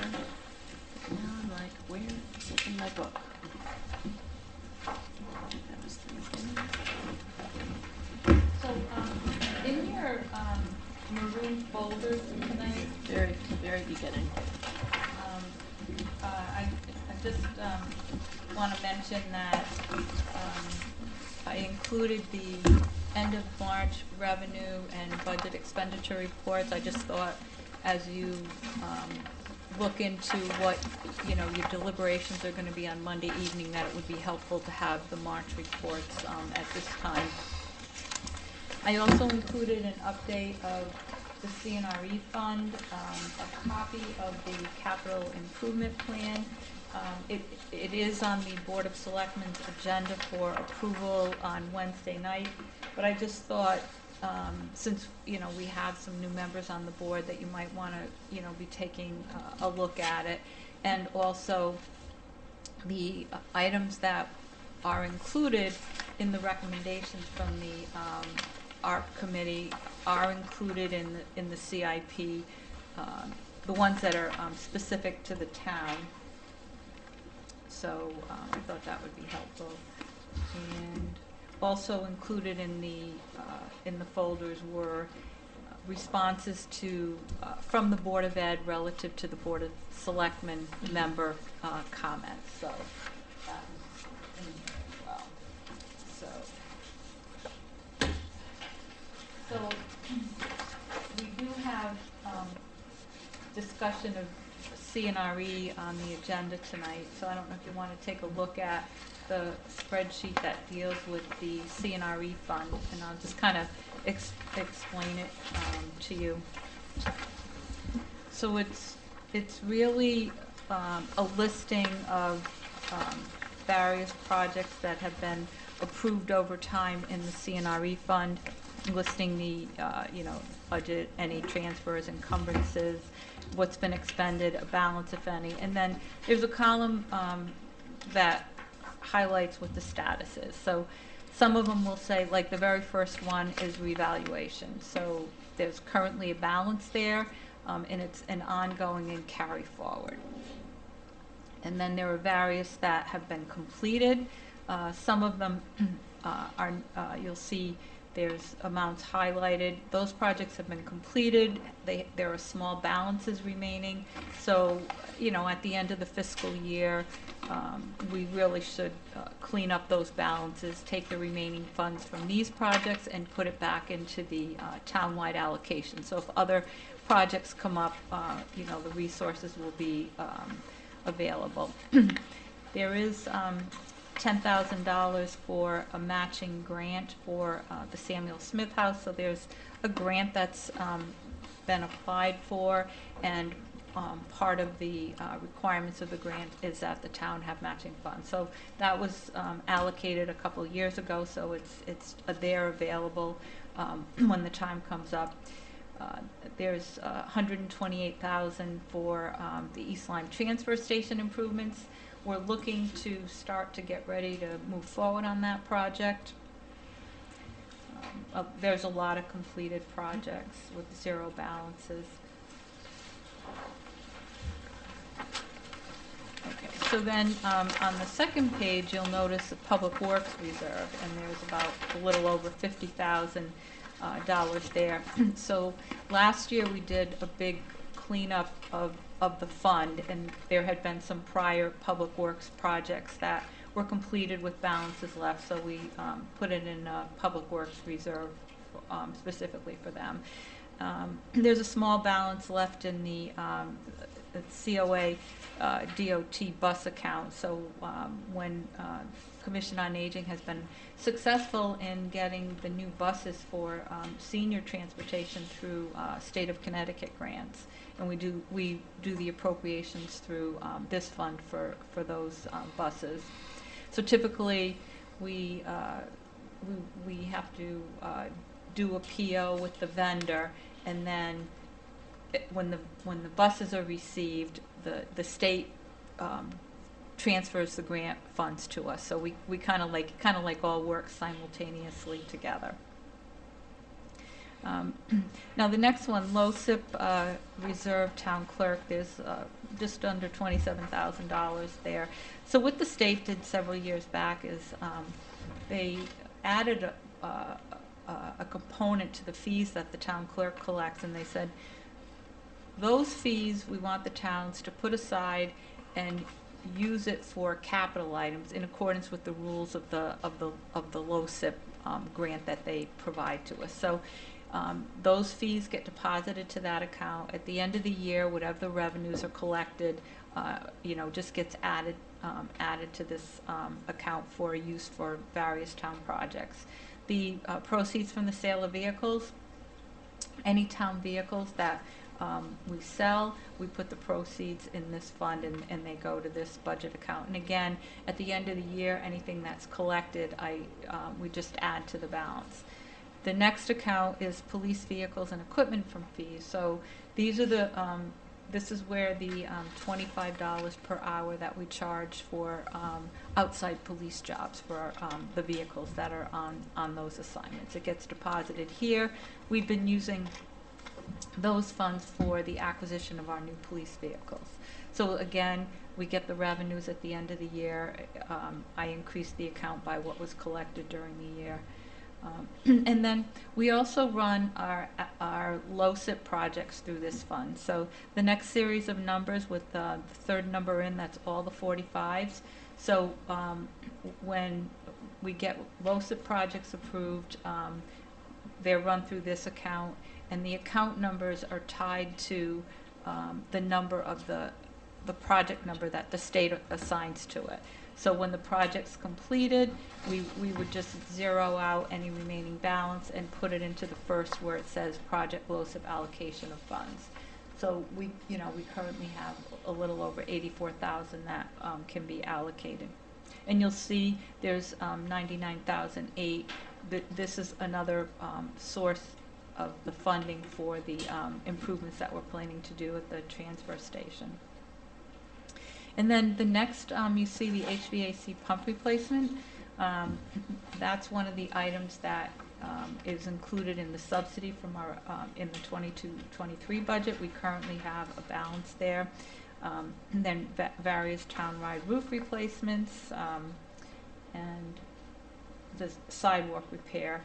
Now I'm like, where is it in my book? That was the beginning. So, in your maroon folders tonight, Very beginning. I just want to mention that I included the end of March revenue and budget expenditure reports. I just thought as you look into what, your deliberations are going to be on Monday evening, that it would be helpful to have the March reports at this time. I also included an update of the CNRE fund, a copy of the capital improvement plan. It is on the Board of Selectmen's agenda for approval on Wednesday night, but I just thought, since, we have some new members on the board, that you might want to, be taking a look at it. And also the items that are included in the recommendations from the ARP committee are included in the CIP, the ones that are specific to the town. So I thought that would be helpful. And also included in the folders were responses to from the Board of Ed relative to the Board of Selectmen member comments. So that was in there as well. So we do have discussion of CNRE on the agenda tonight, so I don't know if you want to take a look at the spreadsheet that deals with the CNRE fund, and I'll just kind of explain it to you. So it's really a listing of various projects that have been approved over time in the CNRE fund, listing the budget, any transfers, encumbrances, what's been expended, a balance if any, and then there's a column that highlights what the status is. So some of them will say, like the very first one is revaluation. So there's currently a balance there, and it's an ongoing and carry forward. And then there are various that have been completed. Some of them are, you'll see there's amounts highlighted. Those projects have been completed. There are small balances remaining. So, at the end of the fiscal year, we really should clean up those balances, take the remaining funds from these projects and put it back into the townwide allocation. So if other projects come up, the resources will be available. There is $10,000 for a matching grant for the Samuel Smith House. So there's a grant that's been applied for, and part of the requirements of the grant is that the town have matching funds. So that was allocated a couple of years ago, so it's there available when the time comes up. There's $128,000 for the East Lyme transfer station improvements. We're looking to start to get ready to move forward on that project. There's a lot of completed projects with zero balances. Okay, so then on the second page, you'll notice the Public Works Reserve, and there's about a little over $50,000 there. So last year we did a big cleanup of the fund, and there had been some prior public works projects that were completed with balances left, so we put it in a public works reserve specifically for them. There's a small balance left in the COA DOT bus account, so when Commission on Aging has been successful in getting the new buses for senior transportation through State of Connecticut grants, and we do the appropriations through this fund for those buses. So typically we have to do a PO with the vendor, and then when the buses are received, the state transfers the grant funds to us. So we kind of like all work simultaneously together. Now, the next one, low SIP reserve town clerk, there's just under $27,000 there. So what the state did several years back is they added a component to the fees that the town clerk collects, and they said, those fees we want the towns to put aside and use it for capital items in accordance with the rules of the low SIP grant that they provide to us. So those fees get deposited to that account. At the end of the year, whatever the revenues are collected, just gets added to this account for use for various town projects. The proceeds from the sale of vehicles, any town vehicles that we sell, we put the proceeds in this fund, and they go to this budget account. And again, at the end of the year, anything that's collected, we just add to the balance. The next account is police vehicles and equipment from fees. So these are this is where the $25 per hour that we charge for outside police jobs for the vehicles that are on those assignments. It gets deposited here. We've been using those funds for the acquisition of our new police vehicles. So again, we get the revenues at the end of the year. I increased the account by what was collected during the year. And then we also run our low SIP projects through this fund. So the next series of numbers with the third number in, that's all the 45s. So when we get low SIP projects approved, they're run through this account, and the account numbers are tied to the number of the project number that the state assigns to it. So when the project's completed, we would just zero out any remaining balance and put it into the first where it says project low SIP allocation of funds. So we currently have a little over 84,000 that can be allocated. And you'll see there's 99,008. This is another source of the funding for the improvements that we're planning to do at the transfer station. And then the next, you see the HVAC pump replacement. That's one of the items that is included in the subsidy from our in the 22-23 budget. We currently have a balance there. And then various townwide roof replacements and the sidewalk repair.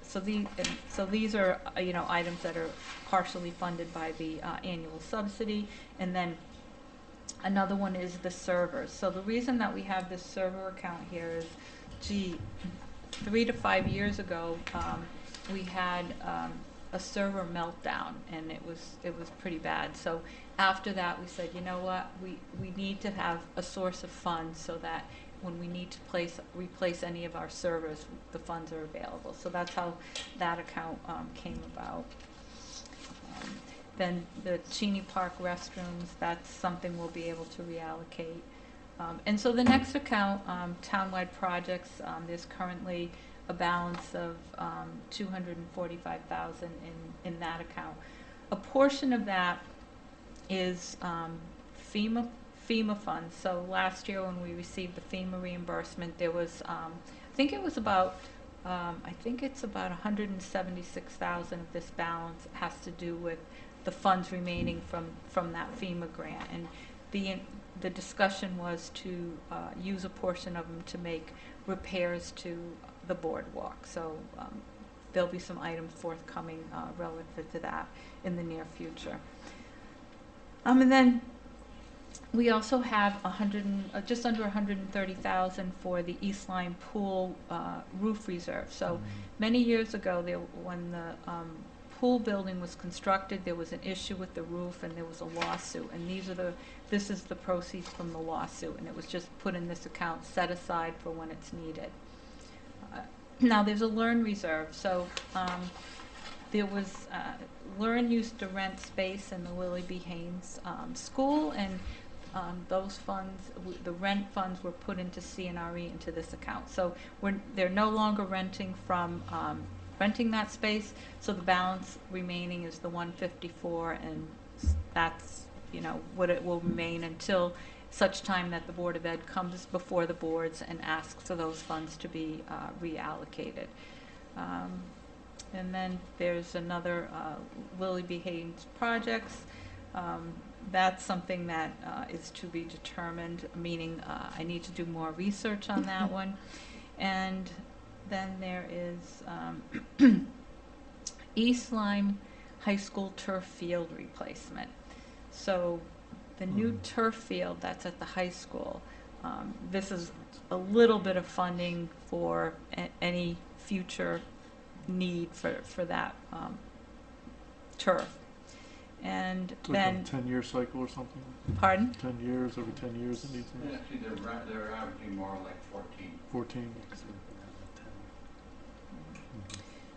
So these are items that are partially funded by the annual subsidy. And then another one is the servers. So the reason that we have this server account here is, 3 to 5 years ago, we had a server meltdown, and it was pretty bad. So after that, we said, you know what, we need to have a source of funds so that when we need to replace any of our servers, the funds are available. So that's how that account came about. Then the Cheney Park restrooms, that's something we'll be able to reallocate. And so the next account, townwide projects, there's currently a balance of $245,000 in that account. A portion of that is FEMA funds. So last year when we received the FEMA reimbursement, there was, I think it's about 176,000 of this balance has to do with the funds remaining from that FEMA grant. And the discussion was to use a portion of them to make repairs to the boardwalk. So there'll be some items forthcoming relative to that in the near future. And then we also have just under 130,000 for the East Lyme pool roof reserve. So many years ago, when the pool building was constructed, there was an issue with the roof, and there was a lawsuit. And this is the proceeds from the lawsuit, and it was just put in this account, set aside for when it's needed. Now there's a Learn reserve. So there was Learn used to rent space in the Willie B. Haynes school, and those funds, the rent funds, were put into CNRE into this account. So they're no longer renting from renting that space. So the balance remaining is the 154, and that's what it will remain until such time that the Board of Ed comes before the boards and asks for those funds to be reallocated. And then there's another Lily B. Haynes projects. That's something that is to be determined, meaning I need to do more research on that one. And then there is East Lyme High School turf field replacement. So the new turf field that's at the high school, this is a little bit of funding for any future need for that turf. And It's like then, a 10-year cycle or something? pardon? 10 years, every 10 years it needs Yeah, to see, they're averaging more like 14. 14.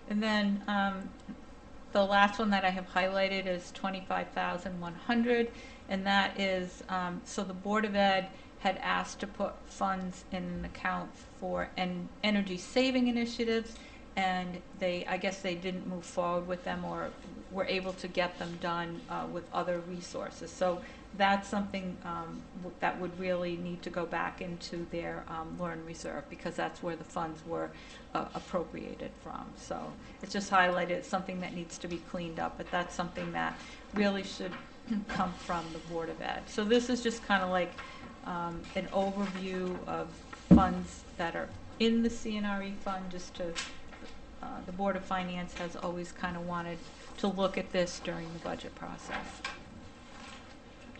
And then the last one that I have highlighted is 25,100, and that is so the Board of Ed had asked to put funds in an account for energy saving initiatives, and I guess they didn't move forward with them or were able to get them done with other resources. So that's something that would really need to go back into their Learn Reserve, because that's where the funds were appropriated from. So it's just highlighted, it's something that needs to be cleaned up, but that's something that really should come from the Board of Ed. So this is just kind of like an overview of funds that are in the CNRE fund, just to, the Board of Finance has always kind of wanted to look at this during the budget process.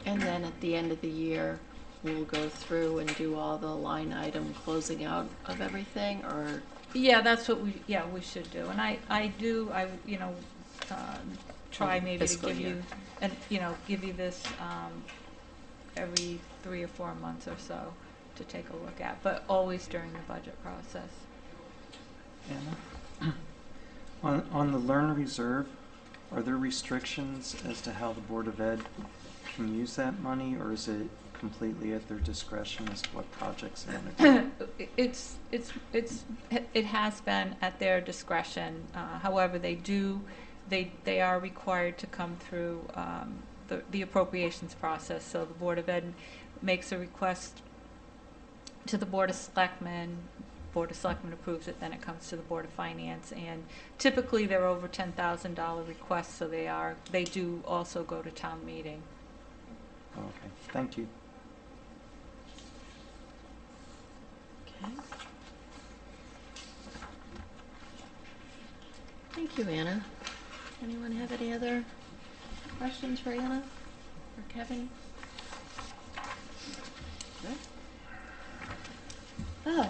And then at the end of the year, we'll go through and do all the line item closing out of everything, or? Yeah, that's what we should do. And I try maybe to Fiscal give year. you, and, give you this every 3 or 4 months or so to take a look at, but always during the budget process. Anna? On the Learn Reserve, are there restrictions as to how the Board of Ed can use that money, or is it completely at their discretion as to what projects they want to do? It has been at their discretion. However, they are required to come through the appropriations process. So the Board of Ed makes a request to the Board of Selectmen. Board of Selectmen approves it, then it comes to the Board of Finance, and typically they're over $10,000 requests, so they do also go to town meeting. Okay, thank you. Okay. Thank you, Anna. Anyone have any other questions for Anna or Kevin? Good. Oh,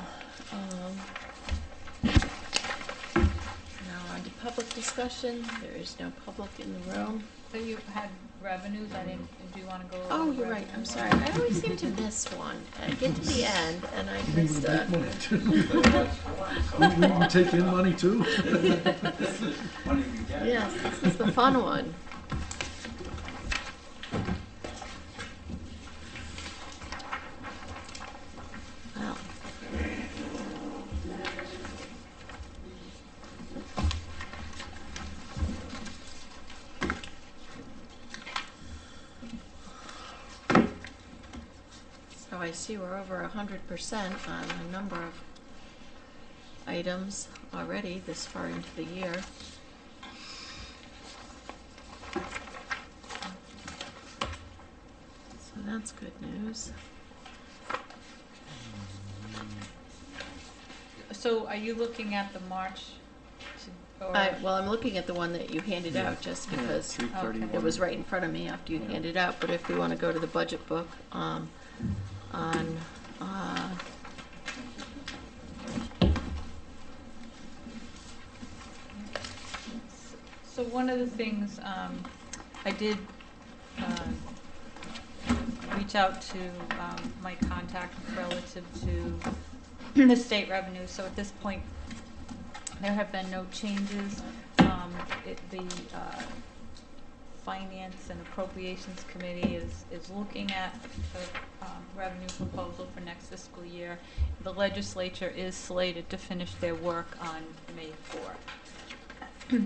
now on to public discussion. There is no public in the room. So you had revenues, do you want to go over? Oh, you're right, I'm sorry. I always seem to miss one. I get to the end and I You mean just, we make money too? We can take in money too? This is money we get. yes, this is the fun one. Well. So I see we're over 100% on a number of items already this far into the year. So that's good news. So are you looking at the March or? Well, I'm looking at the one that you handed out just because 331. it was right in front of me after you handed out, but if we want to go to the budget book, on, So one of the things, I did reach out to my contact relative to the state revenue. So at this point, there have been no changes. The Finance and Appropriations Committee is looking at the revenue proposal for next fiscal year. The legislature is slated to finish their work on May 4th.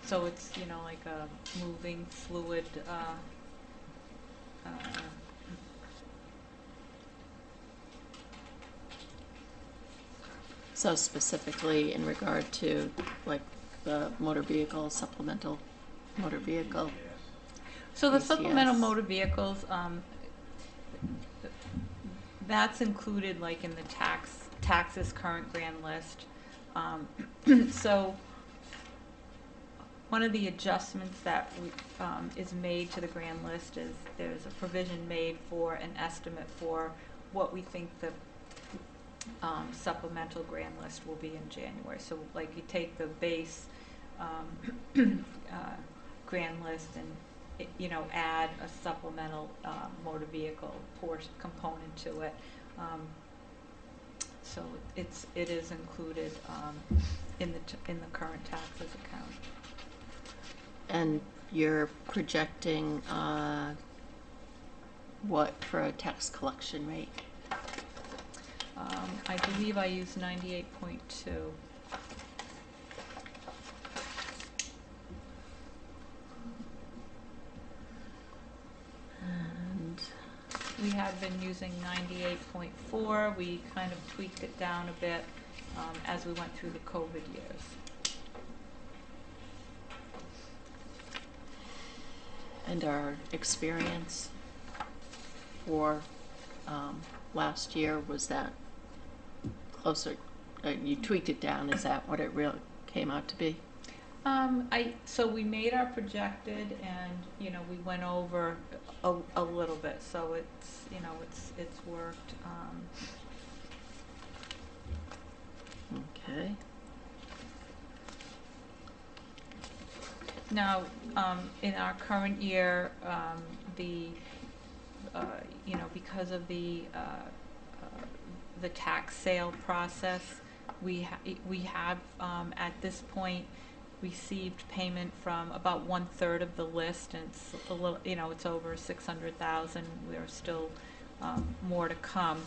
So it's, like a moving fluid, So specifically in regard to like the motor vehicle, supplemental motor vehicle. So the PCS. supplemental motor vehicles, that's included like in the taxes current grand list. So one of the adjustments that is made to the grand list is there's a provision made for an estimate for what we think the supplemental grand list will be in January. So like you take the base grand list and add a supplemental motor vehicle component to it. So it is included in the current taxes account. And you're projecting what for a tax collection rate? I believe I used 98.2. And We had been using 98.4. We kind of tweaked it down a bit as we went through the COVID years. and our experience for last year, was that closer? You tweaked it down. Is that what it really came out to be? So we made our projected, and we went over a little bit. So it's worked. Okay. Now, in our current year, because of the tax sale process, we have at this point received payment from about 1/3 of the list, and it's a little, it's over 600,000. There's still more to come.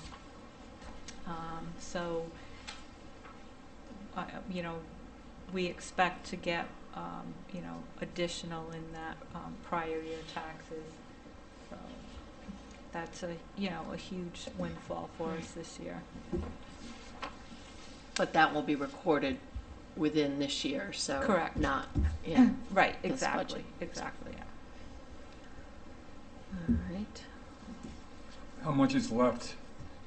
So, we expect to get, additional in that prior year taxes. So that's a huge windfall for us this year. But that will be recorded within this year, so Correct. not in Right, this exactly, budget. exactly, yeah. All right. How much is left?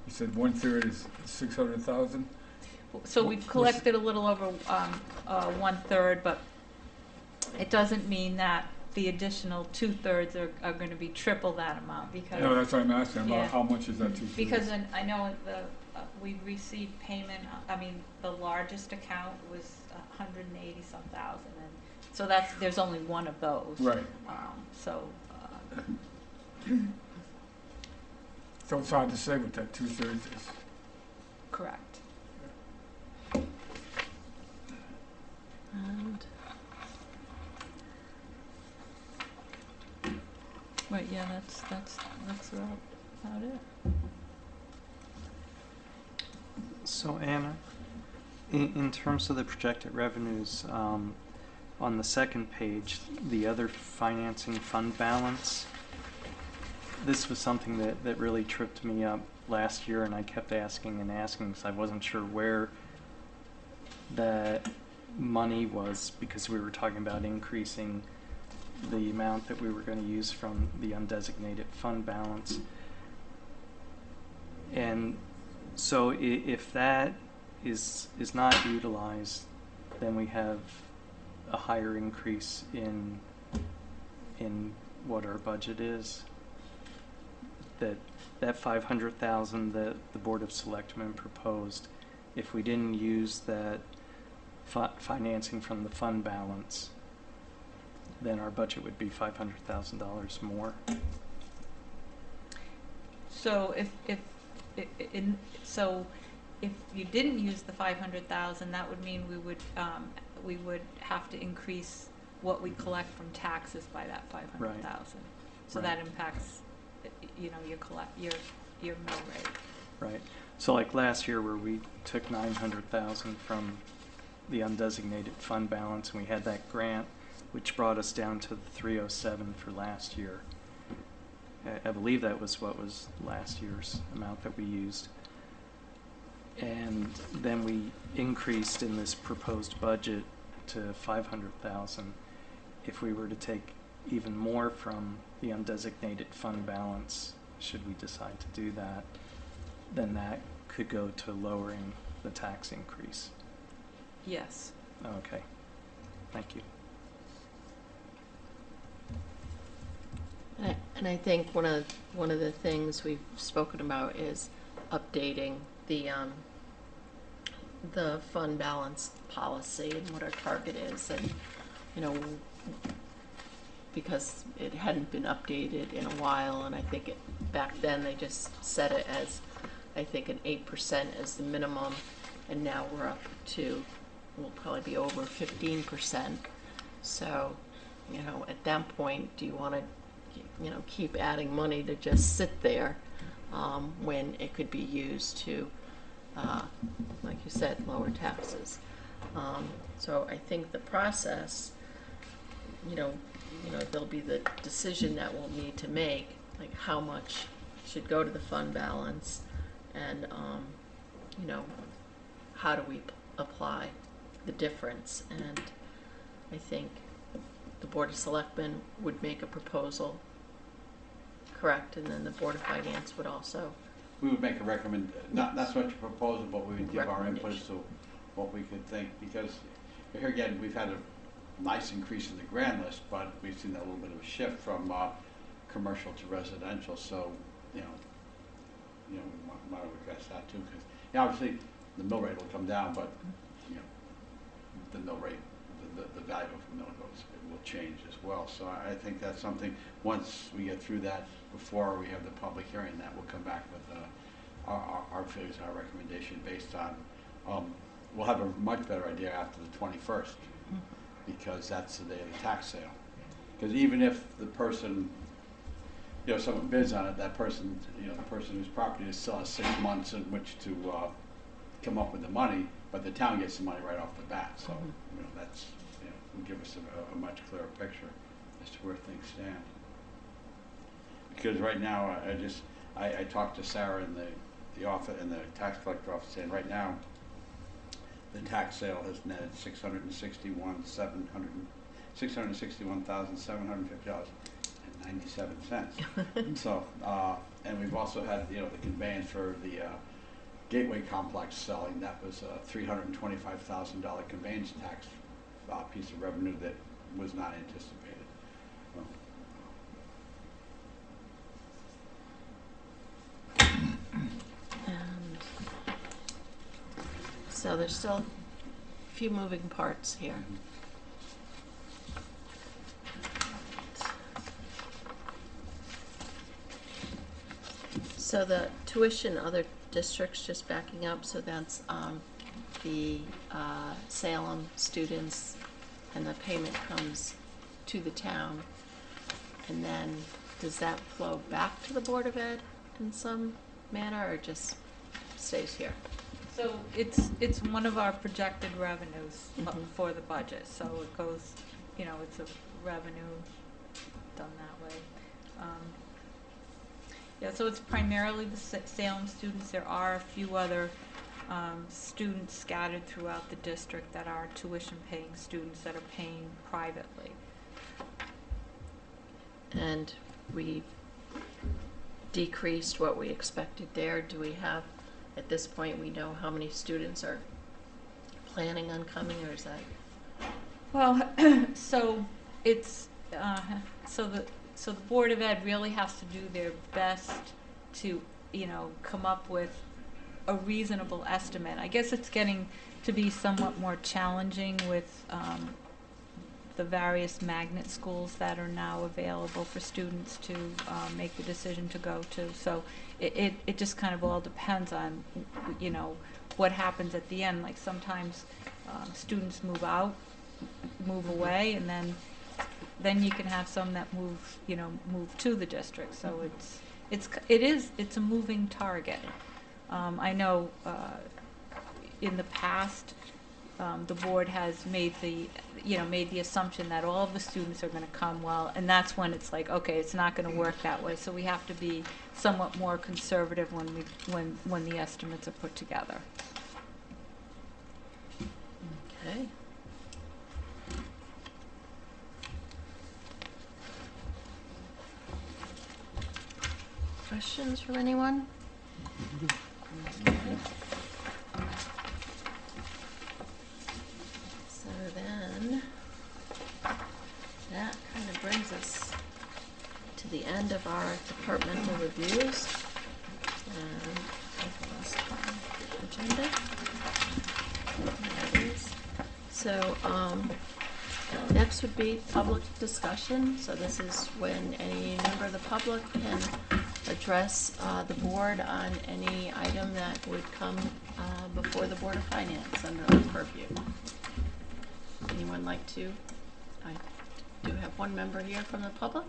You said 1/3 is 600,000? So we've collected a little over 1/3, but it doesn't mean that the additional 2/3 are going to be triple that amount, because No, that's what I'm asking Yeah. about. How much is that 2/3? because I know we've received payment. I mean, the largest account was 180 some thousand, and so there's only one of those. Right. So. So it's hard to say what that 2/3 is. Correct. And Right. Yeah. That's about it. So Anna, in terms of the projected revenues, on the second page, the other financing fund balance, this was something that really tripped me up last year, and I kept asking and asking because I wasn't sure where that money was, because we were talking about increasing the amount that we were going to use from the undesignated fund balance. And so if that is not utilized, then we have a higher increase in what our budget is. That 500,000 that the Board of Selectmen proposed, if we didn't use that financing from the fund balance, then our budget would be $500,000 more. So if you didn't use the 500,000, that would mean we would have to increase what we collect from taxes by that 500,000. So Right. that impacts, your mill rate. Right. So like last year, where we took 900,000 from the undesignated fund balance, and we had that grant, which brought us down to the 307 for last year. I believe that was what was last year's amount that we used. and then we increased in this proposed budget to 500,000. If we were to take even more from the undesignated fund balance, should we decide to do that, then that could go to lowering the tax increase. Yes. Okay, thank you. And I think one of the things we've spoken about is updating the fund balance policy and what our target is, and because it hadn't been updated in a while, and I think back then they just set it as, I think, an 8% as the minimum, and now we're up to, we'll probably be over 15%. So, at that point, do you want to keep adding money to just sit there when it could be used to, like you said, lower taxes? So I think the process, there'll be the decision that we'll need to make, like how much should go to the fund balance, and how do we apply the difference? And I think the Board of Selectmen would make a proposal, correct, and then the Board of Finance would also. We would make a not so much a proposal, but we would give our input Recommendation. to what we could think, because here again, we've had a nice increase in the grand list, but we've seen a little bit of a shift from commercial to residential, so, we want to address that too, because, obviously, the mill rate will come down, but, the mill rate, the value of the mill will change as well. So I think that's something, once we get through that, before we have the public hearing, that we'll come back with our figures, our recommendation based on, we'll have a much better idea after the 21st, because that's the day of the tax sale. Because even if the person, someone bids on it, that person, the person whose property is still has 6 months in which to come up with the money, but the town gets the money right off the bat. So, that's, will give us a much clearer picture as to where things stand. Because right now, I talked to Sarah in the office, in the tax collector office, saying right now, the tax sale has netted $661,750.97. So, and we've also had the conveyance for the Gateway complex selling. That was a $325,000 conveyance tax piece of revenue that was not anticipated. And so there's still a few moving parts here. So the tuition, other districts, just backing up, so that's the Salem students, and the payment comes to the town, and then does that flow back to the Board of Ed in some manner, or just stays here? So it's one of our projected revenues for the budget, so it goes, it's a revenue done that way. Yeah, so it's primarily the Salem students. There are a few other students scattered throughout the district that are tuition-paying students that are paying privately. And we decreased what we expected there. Do we have, at this point, we know how many students are planning on coming, or is that? Well, so it's so the Board of Ed really has to do their best to come up with a reasonable estimate. I guess it's getting to be somewhat more challenging with the various magnet schools that are now available for students to make the decision to go to. So it just kind of all depends on what happens at the end. Like sometimes students move away, and then you can have some that move to the district. So it's a moving target. I know in the past the board has made the, made the assumption that all of the students are gonna come well, and that's when it's like, okay, it's not gonna work that way. So we have to be somewhat more conservative when the estimates are put together. Okay. Questions from anyone? Okay. So then, that kind of brings us to the end of our departmental reviews. And I've lost my agenda. There it is. So, next would be public discussion. So this is when any member of the public can address the board on any item that would come before the Board of Finance under our purview. Anyone like to? I do have one member here from the public.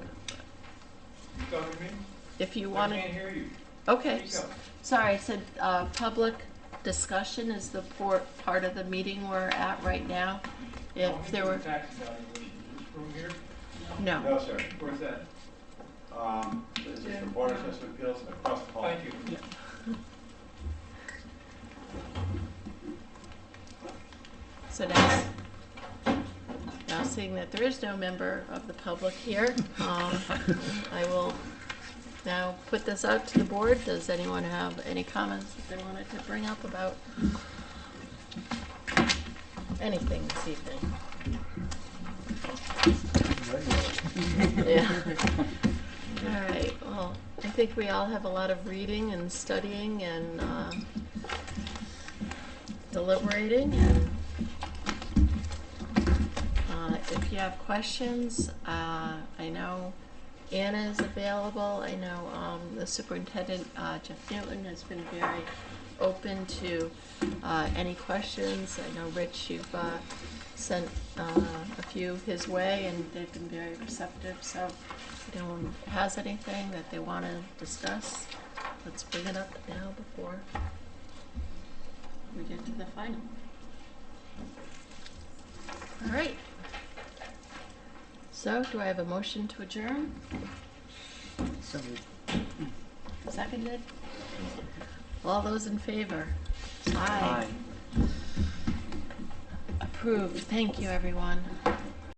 You talking to me? If you I want to. can't hear you. Okay. Speak up. Sorry, I said public discussion is the part of the meeting we're at right now. If there were. Tax evaluation, is this room here? No. No, sir. Where's that? This is the Board of Assessment Appeals across the hall. Thank you. So now seeing that there is no member of the public here, I will now put this out to the board. Does anyone have any comments that they wanted to bring up about anything this evening? Yeah. All right, well, I think we all have a lot of reading and studying and deliberating. If you have questions, I know Anna is available. I know the superintendent, Jeff Newton, has been very open to any questions. I know, Rich, you've sent a few his way, and they've been very receptive. So if anyone has anything that they want to discuss, let's bring it up now before we get to the final. All right. So, do I have a motion to adjourn? So moved. Seconded? All those in favor? Aye. Approved. Thank you, everyone.